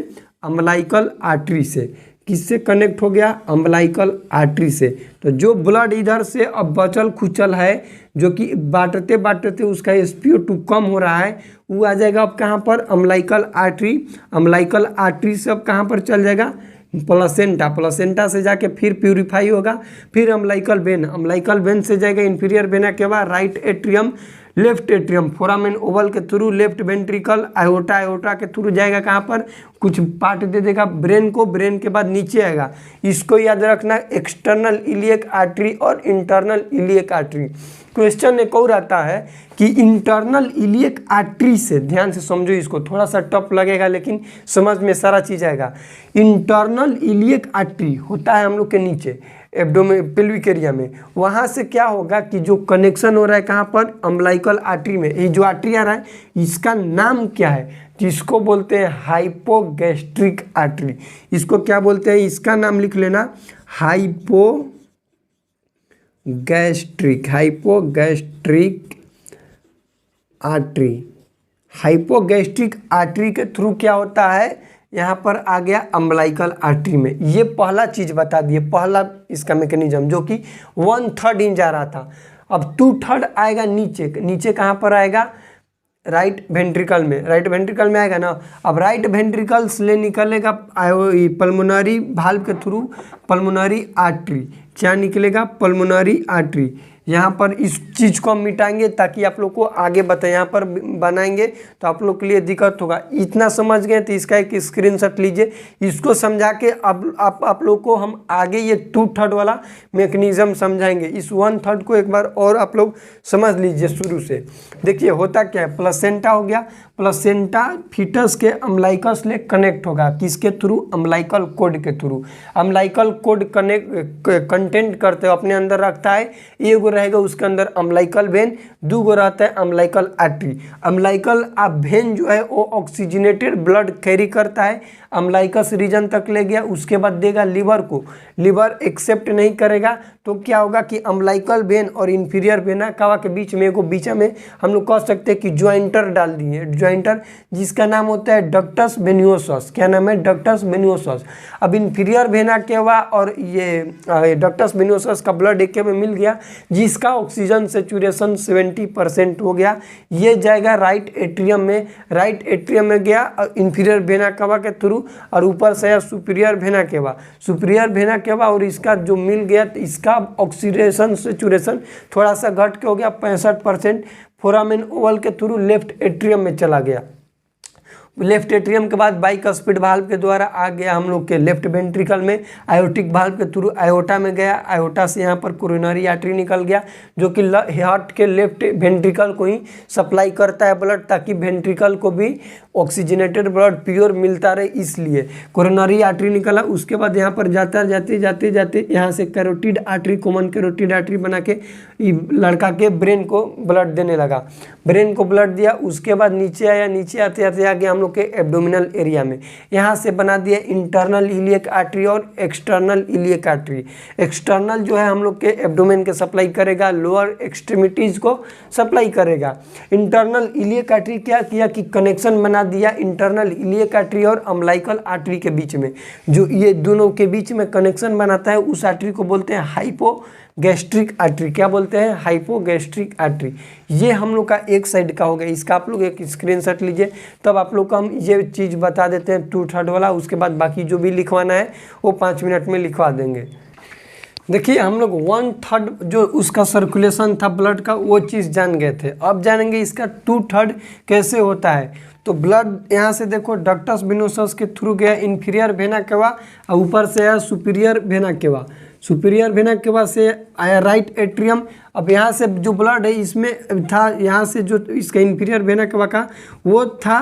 अम्बिलिकल आर्टरी से। किससे कनेक्ट हो गया, अम्बिलिकल आर्टरी से। तो जो ब्लड इधर से अब बचल खुचल है, जो कि बांटते बांटते उसका SpO2 कम हो रहा है, वो आ जाएगा अब कहाँ पर, अम्बिलिकल आर्टरी। अम्बिलिकल आर्टरी से अब कहाँ पर चल जाएगा, प्लेसेंटा। प्लेसेंटा से जाके फिर प्यूरिफाई होगा, फिर अम्बिलिकल वेन। अम्बिलिकल वेन से जाएगा इंफीरियर वेना के बाद right atrium. Left atrium, foramen ovale के through, left ventricle, aorta, aorta के थ्रू जाएगा कहाँ पर, कुछ पार्ट दे देगा ब्रेन को, ब्रेन के बाद नीचे आएगा। इसको याद रखना, एक्सटर्नल इलियक आर्टरी और इंटरनल इलियक आर्टरी। क्वेश्चन एक और आता है कि इंटरनल इलियक आर्टरी से, ध्यान से समझो इसको, थोड़ा सा टफ लगेगा लेकिन समझ में सारा चीज़ आएगा। इंटरनल इलियक आर्टरी होता है हम लोग के नीचे एब्डोमेन पेल्विक एरिया में, वहाँ से क्या होगा कि जो कनेक्शन हो रहा है कहाँ पर, अम्बलाइकल आर्टरी में। ये जो आर्टरी आ रहा है इसका नाम क्या है, जिसको बोलते हैं हाइपोगैस्ट्रिक आर्टरी। इसको क्या बोलते हैं, इसका नाम लिख लेना, hypogastric, hypogastric artery. Hypogastric artery के थ्रू क्या होता है, यहाँ पर आ गया अम्बलाइकल आर्टरी में। ये पहला चीज़ बता दिए, पहला इसका मैकेनिज्म, जो कि 1/3 इंच जा रहा था, अब 2/3 आएगा नीचे। नीचे कहाँ पर आएगा, राइट वेंट्रिकल में, राइट वेंट्रिकल में आएगा ना। अब राइट वेंट्रिकल से निकलेगा पल्मोनरी वाल्व के थ्रू पल्मोनरी आर्टरी, क्या निकलेगा, पल्मोनरी आर्टरी। यहाँ पर इस चीज़ को हम मिटाएंगे ताकि आप लोग को आगे बताएं, यहाँ पर बनाएंगे तो आप लोग के लिए दिक्कत होगा। इतना समझ गए तो इसका एक स्क्रीनशॉट लीजिए, इसको समझा के अब आप लोग को हम आगे ये 2/3 वाला मैकेनिज्म समझाएंगे। इस 1/3 को एक बार और आप लोग समझ लीजिए शुरू से। देखिए होता क्या है, प्लेसेंटा हो गया, प्लेसेंटा फीटस के अम्बलाइकस से कनेक्ट होगा, किसके थ्रू, अम्बलाइकल कोड के थ्रू। अम्बलाइकल कोड कंटेंट करते हो अपने अंदर रखता है, एगो रहेगा उसके अंदर अम्बलाइकल वेन, दूगो रहता है अम्बलाइकल आर्टरी। अम्बलाइकल वेन जो है वो ऑक्सीजनेटेड ब्लड कैरी करता है, अम्बलाइकस रीजन तक ले गया, उसके बाद देगा लीवर को, लीवर एक्सेप्ट नहीं करेगा तो क्या होगा कि अम्बलाइकल वेन और इंफीरियर वेना कावा के बीच में, बीच में हम लोग कह सकते हैं कि ज्वाइंटर डाल दिए, ज्वाइंटर जिसका नाम होता है डक्टस वेनियोसस। क्या नाम है, डक्टस वेनियोसस। अब इंफीरियर वेना के हुआ और ये डक्टस वेनियोसस का ब्लड एक में मिल गया, जिसका ऑक्सीजन सेचुरेशन 70% हो गया। ये जाएगा राइट एट्रियम में, राइट एट्रियम में गया इंफीरियर वेना कावा के थ्रू, और ऊपर से आया superior vena cava, superior vena cava, और इसका जो मिल गया तो इसका ऑक्सीडेशन सेचुरेशन थोड़ा सा घट के हो गया 65%, फोरामेन ओवल के थ्रू लेफ्ट एट्रियम में चला गया। लेफ्ट एट्रियम के बाद बाइकस्पिड वाल्व के द्वारा आ गया हम लोग के लेफ्ट वेंट्रिकल में, आयोटिक वाल्व के थ्रू आयोटा में गया, आयोटा से यहाँ पर कोरोनरी आर्टरी निकल गया, जो कि हार्ट के लेफ्ट वेंट्रिकल को ही सप्लाई करता है ब्लड, ताकि वेंट्रिकल को भी ऑक्सीजनेटेड ब्लड प्योर मिलता रहे, इसलिए कोरोनरी आर्टरी निकला। उसके बाद यहाँ पर जाते यहाँ से carotid artery, common carotid artery बना के लड़का के ब्रेन को ब्लड देने लगा, ब्रेन को ब्लड दिया। उसके बाद नीचे आया, नीचे आते आते आगे हम लोग के एब्डोमिनल एरिया में, यहाँ से बना दिया इंटरनल इलियक आर्टरी और एक्सटर्नल इलियक आर्टरी। एक्सटर्नल जो है हम लोग के एब्डोमेन के सप्लाई करेगा, लोअर एक्सट्रीमिटीज को सप्लाई करेगा। इंटरनल इलियक आर्टरी क्या किया कि कनेक्शन बना दिया इंटरनल इलियक आर्टरी और अम्बलाइकल आर्टरी के बीच में, जो ये दोनों के बीच में कनेक्शन बनाता है उस आर्टरी को बोलते हैं हाइपोगैस्ट्रिक आर्टरी। क्या बोलते हैं, हाइपोगैस्ट्रिक आर्टरी। ये हम लोग का एक साइड का हो गया, इसका आप लोग एक स्क्रीनशॉट लीजिए, तब आप लोग को हम ये चीज़ बता देते हैं 2/3 वाला। उसके बाद बाकी जो भी लिखवाना है वो 5 मिनट में लिखवा देंगे। देखिए हम लोग 1/3 जो उसका सर्कुलेशन था ब्लड का वो चीज़ जान गए थे, अब जानेंगे इसका 2/3 कैसे होता है। तो ब्लड यहाँ से देखो डक्टस वेनोसस के थ्रू गया इंफीरियर वेना केवा, और ऊपर से आया superior vena cava, superior vena cava से आया राइट एट्रियम। अब यहाँ से जो ब्लड है इसमें था, यहाँ से जो इसका इंफीरियर वेना केवा का वो था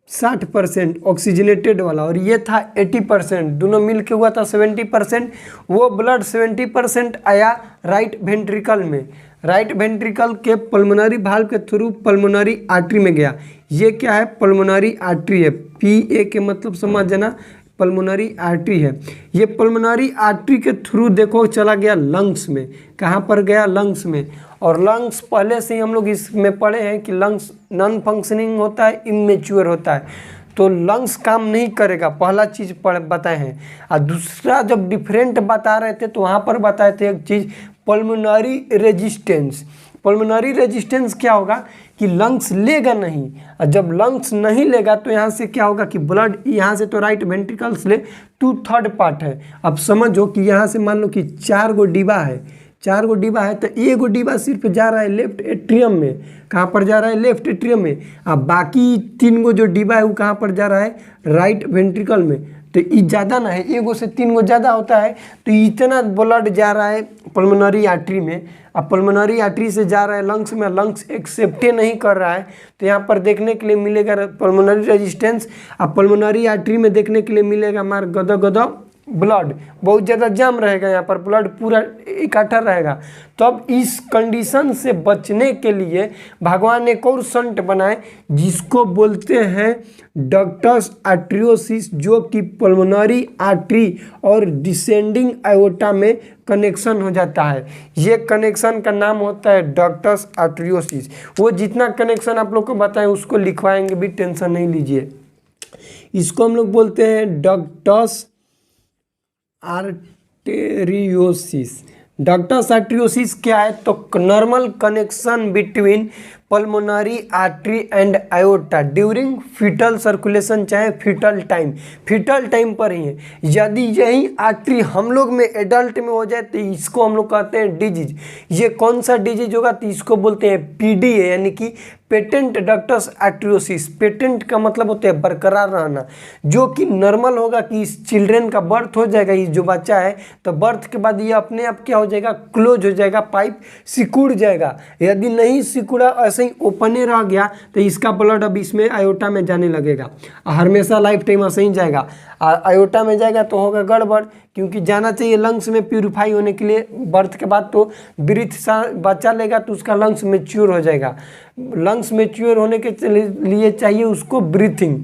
60% ऑक्सीजनेटेड वाला, और ये था 80%, दोनों मिल के हुआ था 70%। वो ब्लड 70% आया राइट वेंट्रिकल में, राइट वेंट्रिकल के पल्मोनरी वाल्व के थ्रू पल्मोनरी आर्टरी में गया। ये क्या है, पल्मोनरी आर्टरी है, PA के मतलब समझ जाना, पल्मोनरी आर्टरी है। ये पल्मोनरी आर्टरी के थ्रू देखो चला गया लंग्स में, कहाँ पर गया, लंग्स में। और लंग्स पहले से ही हम लोग इसमें पढ़े हैं कि लंग्स नॉन फंक्शनिंग होता है, इमेच्योर होता है, तो लंग्स काम नहीं करेगा, पहला चीज़ बताए हैं। और दूसरा जब डिफरेंट बता रहे थे तो वहाँ पर बताए थे एक चीज़, पल्मोनरी रेजिस्टेंस। पल्मोनरी रेजिस्टेंस क्या होगा कि लंग्स लेगा नहीं, और जब लंग्स नहीं लेगा तो यहाँ से क्या होगा कि ब्लड यहाँ से तो राइट वेंट्रिकल से 2/3 पार्ट है। अब समझो कि यहाँ से मान लो कि 4 गो डिब्बा है, 4 गो डिब्बा है तो एगो डिब्बा सिर्फ जा रहा है लेफ्ट एट्रियम में। कहाँ पर जा रहा है? लेफ्ट एट्रियम में। अब बाकी 3 गो जो डिब्बा है वो कहाँ पर जा रहा है? राइट वेंट्रिकल में। तो ये ज़्यादा ना है, एगो से 3 गो ज़्यादा होता है, तो इतना ब्लड जा रहा है पल्मोनरी आर्टरी में। अब पल्मोनरी आर्टरी से जा रहा है लंग्स में, लंग्स एक्सेप्ट नहीं कर रहा है, तो यहाँ पर देखने के लिए मिलेगा पल्मोनरी रेजिस्टेंस। अब पल्मोनरी आर्टरी में देखने के लिए मिलेगा हमारा गदा गदा ब्लड, बहुत ज़्यादा जाम रहेगा, यहाँ पर ब्लड पूरा इकट्ठा रहेगा। तो अब इस कंडीशन से बचने के लिए भगवान ने एक और संट बनाए जिसको बोलते हैं डक्टस आर्टरियोसिस, जो कि पल्मोनरी आर्टरी और डिसेंडिंग आयोटा में कनेक्शन हो जाता है। ये कनेक्शन का नाम होता है डक्टस आर्टरियोसिस। वो जितना कनेक्शन आप लोग को बताएं उसको लिखवाएंगे भी, टेंशन नहीं लीजिए। इसको हम लोग बोलते हैं डक्टस आर्टेरियोसिस। डक्टस आर्टेरियोसिस क्या है? तो normal connection between pulmonary artery and aorta during foetal circulation, चाहे फीटल टाइम पर ही है। यदि यही आर्टरी हम लोग में एडल्ट में हो जाए तो इसको हम लोग कहते हैं डिजीज। ये कौन सा डिजीज होगा? तो इसको बोलते हैं पीडीए, यानी कि पेटेंट डक्टस आर्टरियोसिस। पेटेंट का मतलब होता है बरकरार रहना, जो कि नॉर्मल होगा कि इस चिल्ड्रेन का बर्थ हो जाएगा, ये जो बच्चा है, तो बर्थ के बाद ये अपने आप क्या हो जाएगा? क्लोज हो जाएगा, पाइप सिकुड़ जाएगा। यदि नहीं सिकुड़ा, ऐसे ही ओपने रह गया, तो इसका ब्लड अब इसमें आयोटा में जाने लगेगा, हमेशा लाइफ टाइम ऐसे ही जाएगा। आयोटा में जाएगा तो होगा गड़बड़, क्योंकि जाना चाहिए लंग्स में प्यूरिफाई होने के लिए बर्थ के बाद। तो ब्रीथ बच्चा लेगा तो उसका लंग्स मैच्योर हो जाएगा। लंग्स मैच्योर होने के लिए चाहिए उसको ब्रीथिंग।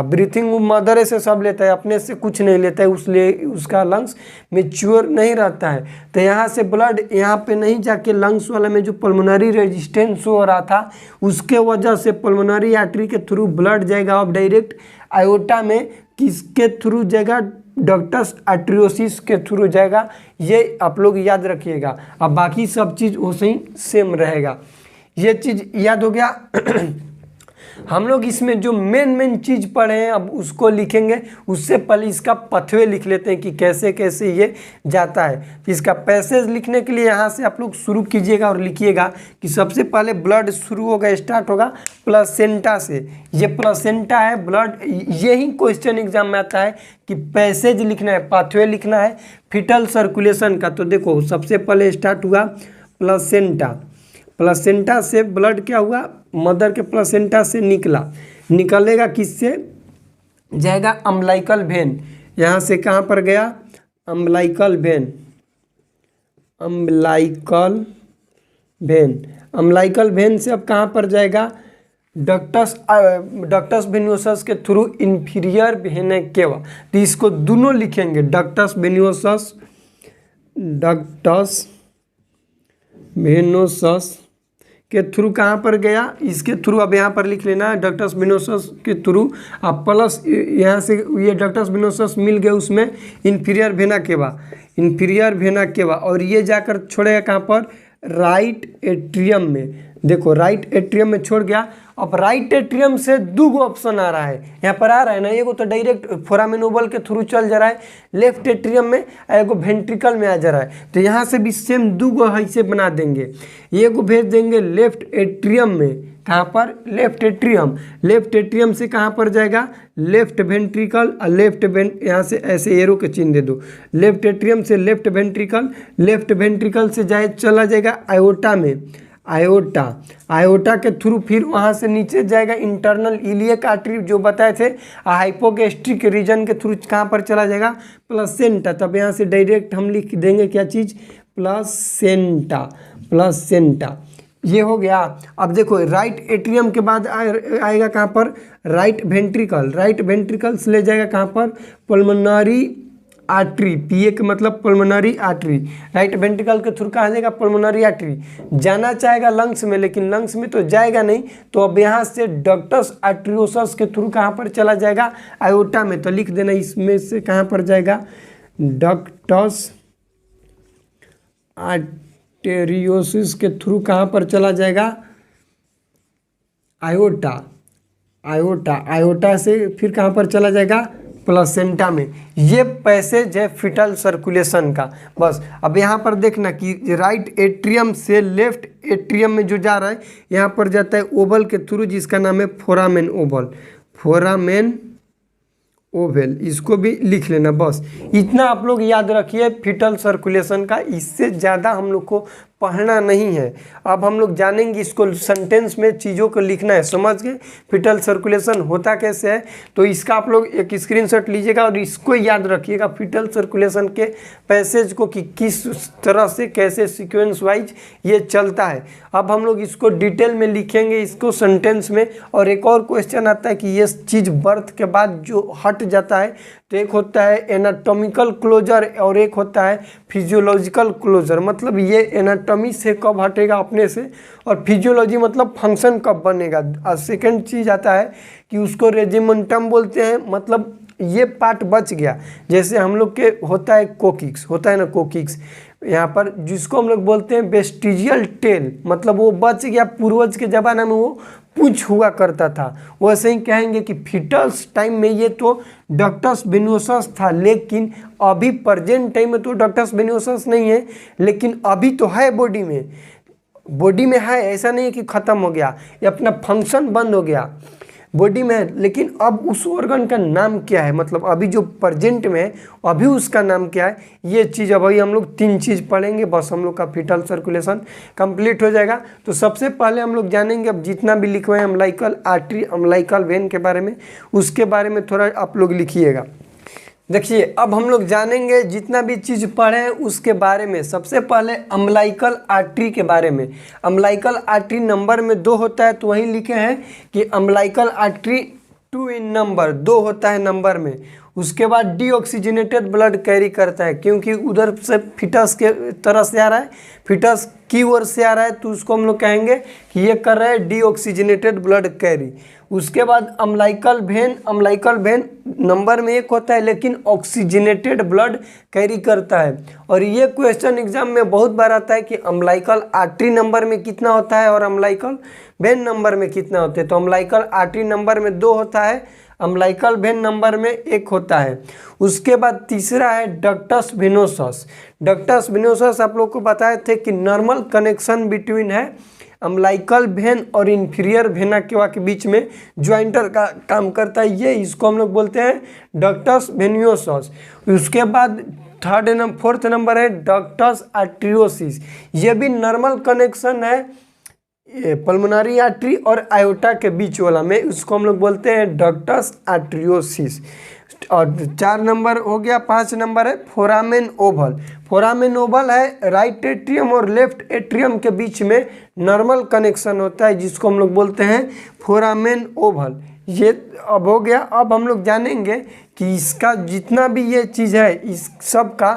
ब्रीथिंग वो मदर से सब लेता है, अपने से कुछ नहीं लेता है, उसलिए उसका लंग्स मैच्योर नहीं रहता है। तो यहाँ से ब्लड यहाँ पे नहीं जाके लंग्स वाला में जो पल्मोनरी रेजिस्टेंस हो रहा था, उसके वजह से पल्मोनरी आर्टरी के थ्रू ब्लड जाएगा अब डायरेक्ट आयोटा में। किसके थ्रू जाएगा? डक्टस आर्टरियोसिस के थ्रू जाएगा। ये आप लोग याद रखिएगा। अब बाकी सब चीज़ वैसे ही सेम रहेगा। ये चीज़ याद हो गया। हम लोग इसमें जो मेन चीज़ पढ़े हैं अब उसको लिखेंगे, उससे पहले इसका पथवे लिख लेते हैं कि कैसे कैसे ये जाता है। इसका पैसेज लिखने के लिए यहाँ से आप लोग शुरू कीजिएगा और लिखिएगा कि सबसे पहले ब्लड शुरू होगा, स्टार्ट होगा प्लेसेंटा से। ये प्लेसेंटा है ब्लड। यही क्वेश्चन एग्जाम में आता है कि पैसेज लिखना है, पाथवे लिखना है फीटल सर्कुलेशन का। तो देखो सबसे पहले स्टार्ट हुआ प्लेसेंटा। प्लेसेंटा से ब्लड क्या हुआ? मदर के प्लेसेंटा से निकलेगा किससे? जाएगा अम्बिलिकल वेन। यहाँ से कहाँ पर गया? Umbilical when. अम्बिलिकल वेन से अब कहाँ पर जाएगा? डक्टस वेनियोसस के थ्रू इंफीरियर वेना केवा। तो इसको दोनों लिखेंगे, डक्टस वेनियोसस के थ्रू कहाँ पर गया? इसके थ्रू अब यहाँ पर लिख लेना है डक्टस वेनियोसस के थ्रू। अब प्लस यहाँ से ये डक्टस वेनियोसस मिल गया उसमें इंफीरियर वेना केवा, और ये जाकर छोड़ेगा कहाँ पर? राइट एट्रियम में। देखो राइट एट्रियम में छोड़ गया। अब राइट एट्रियम से 2 गो ऑप्शन आ रहा है, यहाँ पर आ रहा है ना, एगो तो डायरेक्ट फोरामेन ओवल के थ्रू चल जा रहा है लेफ्ट एट्रियम में, एगो वेंट्रिकल में आ जा रहा है। तो यहाँ से भी सेम 2 गो ऐसे बना देंगे। एगो भेज देंगे लेफ्ट एट्रियम में, कहाँ पर? लेफ्ट एट्रियम से कहाँ पर जाएगा? Left ventricle. यहाँ से ऐसे एरो के चिन्ह दे दो, लेफ्ट एट्रियम से लेफ्ट वेंट्रिकल से चला जाएगा आयोटा में। आयोटा के थ्रू फिर वहाँ से नीचे जाएगा इंटरनल इलियक आर्टरी जो बताए थे, हाइपोगैस्ट्रिक रीजन के थ्रू कहाँ पर चला जाएगा? प्लेसेंटा। तब यहाँ से डायरेक्ट हम लिख देंगे क्या चीज़? प्लेसेंटा। ये हो गया। अब देखो राइट एट्रियम के बाद आएगा कहाँ पर? राइट वेंट्रिकल से ले जाएगा कहाँ पर? Pulmonary artery. पीए का मतलब पल्मोनरी आर्टरी। राइट वेंट्रिकल के थ्रू कहाँ जाएगा? Pulmonary artery. जाना चाहेगा लंग्स में, लेकिन लंग्स में तो जाएगा नहीं, तो अब यहाँ से डक्टस आर्टरियोसस के थ्रू कहाँ पर चला जाएगा? आयोटा में। तो लिख देना इसमें से कहाँ पर जाएगा? डक्टस आर्टेरियोसिस के थ्रू कहाँ पर चला जाएगा? आयोटा से फिर कहाँ पर चला जाएगा? प्लेसेंटा में। ये पैसेज है फीटल सर्कुलेशन का। बस अब यहाँ पर देखना कि राइट एट्रियम से लेफ्ट एट्रियम में जो जा रहा है यहाँ पर जाता है ओवल के थ्रू, जिसका नाम है फोरामेन ओवल, फोरामेन ओवेल, इसको भी लिख लेना। बस इतना आप लोग याद रखिए फीटल सर्कुलेशन का, इससे ज़्यादा हम लोग को पढ़ना नहीं है। अब हम लोग जानेंगे इसको सेंटेंस में चीज़ों को लिखना है, समझ गए फीटल सर्कुलेशन होता कैसे है। तो इसका आप लोग एक स्क्रीनशॉट लीजिएगा और इसको याद रखिएगा फीटल सर्कुलेशन के पैसेज को कि किस तरह से कैसे सीक्वेंस वाइज ये चलता है। अब हम लोग इसको डिटेल में लिखेंगे इसको सेंटेंस में। और एक और क्वेश्चन आता है कि ये चीज़ बर्थ के बाद जो हट जाता है, तो एक होता है एनाटॉमिकल क्लोजर और एक होता है फिजियोलॉजिकल क्लोजर। मतलब ये एनाटॉमी से कब हटेगा अपने से, और फिजियोलॉजी मतलब फंक्शन कब बनेगा। और सेकेंड चीज़ आता है कि उसको रेजिमेंटम बोलते हैं, मतलब ये पार्ट बच गया। जैसे हम लोग के होता है कोकिक्स, होता है ना कोकिक्स यहाँ पर, जिसको हम लोग बोलते हैं वेस्टिजियल टेल, मतलब वो बच गया, पूर्वज के ज़माना में वो पूंछ हुआ करता था। वैसे ही कहेंगे कि फीटस टाइम में ये तो डक्टस वेनोसस था, लेकिन अभी प्रेजेंट टाइम में तो डक्टस वेनोसस नहीं है, लेकिन अभी तो है बॉडी में है, ऐसा नहीं है कि ख़त्म हो गया, ये अपना फंक्शन बंद हो गया बॉडी में है। लेकिन अब उस ऑर्गन का नाम क्या है, मतलब अभी जो प्रेजेंट में है अभी उसका नाम क्या है, ये चीज़ अभी हम लोग 3 चीज़ पढ़ेंगे, बस हम लोग का फीटल सर्कुलेशन कंप्लीट हो जाएगा। तो सबसे पहले हम लोग जानेंगे, अब जितना भी लिखवाए अम्लाइकल आर्टरी अम्लाइकल वेन के बारे में, उसके बारे में थोड़ा आप लोग लिखिएगा। देखिए अब हम लोग जानेंगे जितना भी चीज़ पढ़े हैं उसके बारे में। सबसे पहले अम्लाइकल आर्टरी के बारे में। अम्लाइकल आर्टरी नंबर में 2 होता है, तो वहीं लिखे हैं कि अम्लाइकल आर्टरी 2 इन नंबर, 2 होता है नंबर में। उसके बाद डीऑक्सीजनेटेड ब्लड कैरी करता है, क्योंकि उधर से फिटस के तरह से आ रहा है, फिटस की ओर से आ रहा है, तो उसको हम लोग कहेंगे कि ये कर रहा है डीऑक्सीजनेटेड ब्लड कैरी। उसके बाद अम्लाइकल वेन नंबर में 1 होता है, लेकिन ऑक्सीजनेटेड ब्लड कैरी करता है। और ये क्वेश्चन एग्जाम में बहुत बार आता है कि अम्लाइकल आर्टरी नंबर में कितना होता है और अम्लाइकल वेन नंबर में कितना होता है। तो अम्लाइकल आर्टरी नंबर में 2 होता है, अम्लाइकल वेन नंबर में 1 होता है। उसके बाद तीसरा है डक्टस वेनोसस। डक्टस वेनोसस आप लोग को बताए थे कि नॉर्मल कनेक्शन बिटवीन है अम्लाइकल वेन और इन्फीरियर वेना के बीच में ज्वाइंटर का काम करता है, ये इसको हम लोग बोलते हैं डक्टस वेनियोसस। उसके बाद फोर्थ नंबर है डक्टस आर्टरियोसिस। ये भी नॉर्मल कनेक्शन है पल्मोनरी आर्टरी और आयोटा के बीच वाला में, उसको हम लोग बोलते हैं डक्टस आर्टरियोसिस। और 4 नंबर हो गया। 5 नंबर है फोरामेन ओवल। फोरामेन ओवल है राइट एट्रियम और लेफ्ट एट्रियम के बीच में नॉर्मल कनेक्शन होता है, जिसको हम लोग बोलते हैं फोरामेन ओवल। ये अब हो गया। अब हम लोग जानेंगे कि इसका जितना भी ये चीज़ है, इस सब का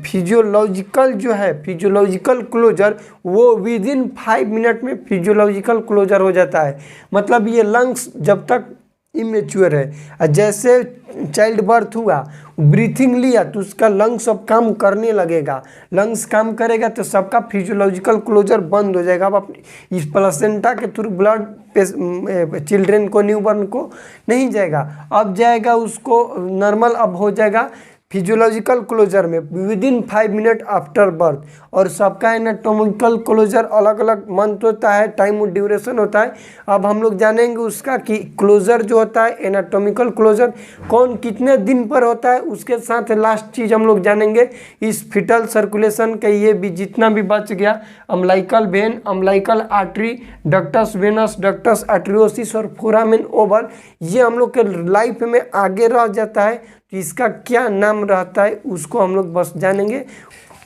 फिजियोलॉजिकल जो है, फिजियोलॉजिकल क्लोजर, वो विदिन 5 मिनट में फिजियोलॉजिकल क्लोजर हो जाता है। मतलब ये लंग्स जब तक इमेच्योर है, जैसे चाइल्ड बर्थ हुआ, ब्रीथिंग लिया, तो उसका लंग्स अब काम करने लगेगा। लंग्स काम करेगा तो सबका फिजियोलॉजिकल क्लोजर बंद हो जाएगा। अब अपनी इस प्लेसेंटा के थ्रू ब्लड पे चिल्ड्रेन को, न्यूबॉर्न को नहीं जाएगा, अब जाएगा उसको नॉर्मल, अब हो जाएगा फिजियोलॉजिकल क्लोजर में विदिन 5 मिनट आफ्टर बर्थ। और सबका एनाटॉमिकल क्लोजर अलग अलग मंथ होता है, टाइम और ड्यूरेशन होता है। अब हम लोग जानेंगे उसका कि क्लोजर जो होता है एनाटॉमिकल क्लोजर कौन कितने दिन पर होता है। उसके साथ लास्ट चीज़ हम लोग जानेंगे इस फीटल सर्कुलेशन का, ये भी जितना भी बच गया umbilical vein, umbilical artery, ductus venosus, ductus arteriosus और फोरामेन ओवल, ये हम लोग के लाइफ में आगे रह जाता है। तो इसका क्या नाम रहता है उसको हम लोग बस जानेंगे।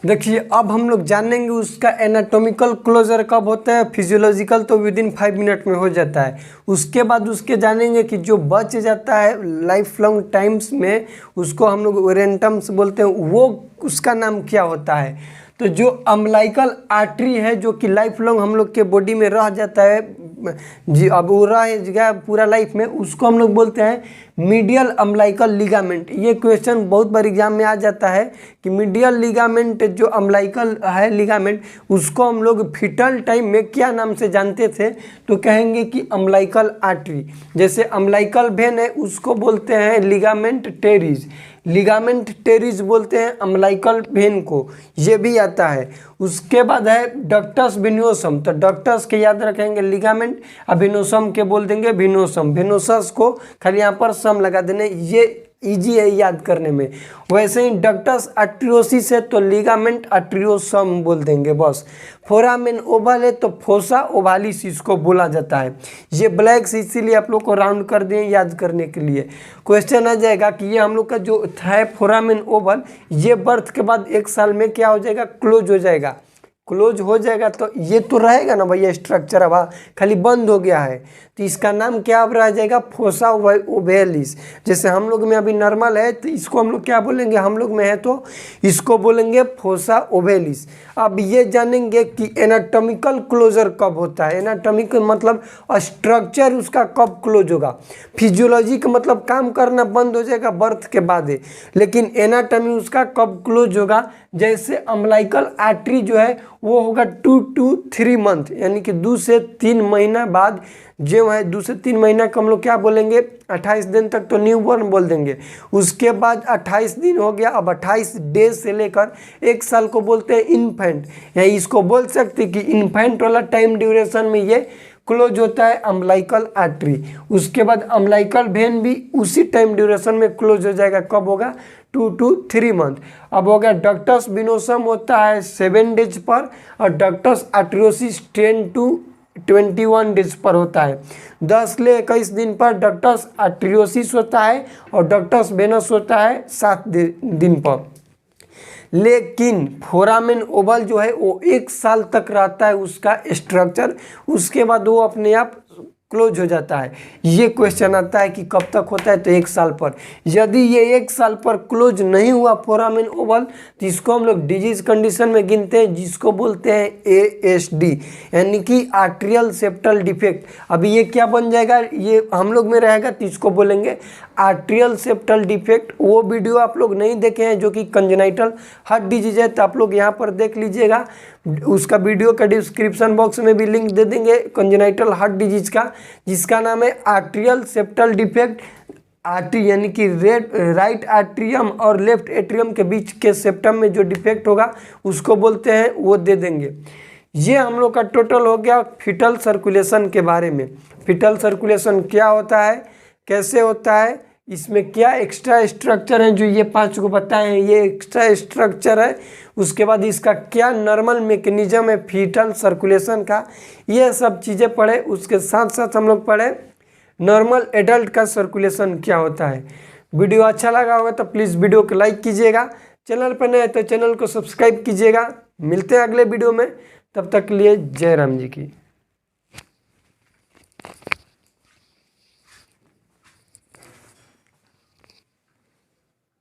देखिए अब हम लोग जानेंगे उसका एनाटॉमिकल क्लोजर कब होता है, फिजियोलॉजिकल तो विदिन 5 मिनट में हो जाता है। उसके बाद उसके जानेंगे कि जो बच जाता है लाइफ लॉन्ग टाइम्स में, उसको हम लोग ओरेंटम्स बोलते हैं, वो उसका नाम क्या होता है। तो जो अम्लाइकल आर्टरी है जो कि लाइफ लॉन्ग हम लोग के बॉडी में रह जाता है जी, अब वो रह गया पूरा लाइफ में, उसको हम लोग बोलते हैं मीडियल अम्बिलिकल लिगामेंट, ये क्वेश्चन बहुत बार एग्जाम में आ जाता है कि मीडियल लिगामेंट जो अम्बिलिकल है लिगामेंट, उसको हम लोग फीटल टाइम में क्या नाम से जानते थे, तो कहेंगे कि अम्बिलिकल आर्टरी। जैसे अम्बिलिकल वेन है उसको बोलते हैं लिगामेंट टेरिस, लिगामेंट टेरिस बोलते हैं अम्बिलिकल वेन को, ये भी आता है। उसके बाद है डक्टस वेनोसम, तो डक्टस के याद रखेंगे लिगामेंट, अब वेनोसम के बोल देंगे वेनोसम, वेनोसस को खाली यहाँ पर सम लगा देने, ये इजी है याद करने में। वैसे ही डक्टस आर्टरियोसिस है तो लिगामेंट आर्टरियोसम बोल देंगे बस। फोरामेन ओवल है तो फोसा ओवालिस इसको बोला जाता है। ये ब्लैक्स इसीलिए आप लोग को राउंड कर दिए याद करने के लिए। क्वेश्चन आ जाएगा कि ये हम लोग का जो है फोरामेन ओवल, ये बर्थ के बाद 1 साल में क्या हो जाएगा, क्लोज हो जाएगा। क्लोज हो जाएगा तो ये तो रहेगा ना भैया स्ट्रक्चर, अब खाली बंद हो गया है तो इसका नाम क्या अब रह जाएगा, फोसा ओवेलिस। जैसे हम लोग में अभी नॉर्मल है तो इसको हम लोग क्या बोलेंगे, हम लोग में है तो इसको बोलेंगे फोसा ओवेलिस। अब ये जानेंगे कि एनाटॉमिकल क्लोजर कब होता है, एनाटॉमिकल मतलब स्ट्रक्चर उसका कब क्लोज होगा। फिजियोलॉजी का मतलब काम करना बंद हो जाएगा बर्थ के बाद है, लेकिन एनाटॉमी उसका कब क्लोज होगा, जैसे अम्बिलिकल आर्टरी जो है वो होगा 2 to 3 मंथ, यानी कि 2 से 3 महीना बाद जो है, 2 से 3 महीना को हम लोग क्या बोलेंगे, 28 दिन तक तो न्यूबॉर्न बोल देंगे। उसके बाद 28 दिन हो गया, अब 28 डेज से लेकर 1 साल को बोलते हैं इन्फेंट, या इसको बोल सकते कि इन्फेंट वाला टाइम ड्यूरेशन में ये क्लोज होता है अम्बिलिकल आर्टरी। उसके बाद अम्बिलिकल वेन भी उसी टाइम ड्यूरेशन में क्लोज हो जाएगा, कब होगा, 2 to 3 मंथ। अब हो गया डक्टस वेनोसम होता है 7 डेज पर, और डक्टस आर्टरियोसिस 10 to 21 डेज पर होता है। 10 से 21 दिन पर डक्टस आर्टरियोसिस होता है और डक्टस वेनस होता है 7 दिन पर। लेकिन फोरामेन ओवल जो है वो 1 साल तक रहता है उसका स्ट्रक्चर, उसके बाद वो अपने आप क्लोज हो जाता है। ये क्वेश्चन आता है कि कब तक होता है, तो 1 साल पर। यदि ये 1 साल पर क्लोज नहीं हुआ फोरामेन ओवल तो इसको हम लोग डिजीज कंडीशन में गिनते हैं, जिसको बोलते हैं ASD, यानी कि आर्टरियल सेप्टल डिफेक्ट। अभी ये क्या बन जाएगा, ये हम लोग में रहेगा तो इसको बोलेंगे आर्टरियल सेप्टल डिफेक्ट। वो वीडियो आप लोग नहीं देखे हैं जो कि कंजेनाइटल हार्ट डिजीज है, तो आप लोग यहाँ पर देख लीजिएगा, उसका वीडियो का डिस्क्रिप्शन बॉक्स में भी लिंक दे देंगे कंजेनाइटल हार्ट डिजीज का, जिसका नाम है आर्टरियल सेप्टल डिफेक्ट। आर्टरी यानी कि राइट आर्ट्रियम और लेफ्ट एट्रियम के बीच के सेप्टम में जो डिफेक्ट होगा उसको बोलते हैं, वो दे देंगे। ये हम लोग का टोटल हो गया फीटल सर्कुलेशन के बारे में। फीटल सर्कुलेशन क्या होता है, कैसे होता है, इसमें क्या एक्स्ट्रा स्ट्रक्चर हैं, जो ये 5 को बताए हैं ये एक्स्ट्रा स्ट्रक्चर है। उसके बाद इसका क्या नॉर्मल मैकेनिज्म है फीटल सर्कुलेशन का, ये सब चीज़ें पढ़े। उसके साथ साथ हम लोग पढ़े नॉर्मल एडल्ट का सर्कुलेशन क्या होता है। वीडियो अच्छा लगा होगा तो प्लीज़ वीडियो को लाइक कीजिएगा, चैनल पर नए हैं तो चैनल को सब्सक्राइब कीजिएगा। मिलते हैं अगले वीडियो में, तब तक के लिए जय राम जी की।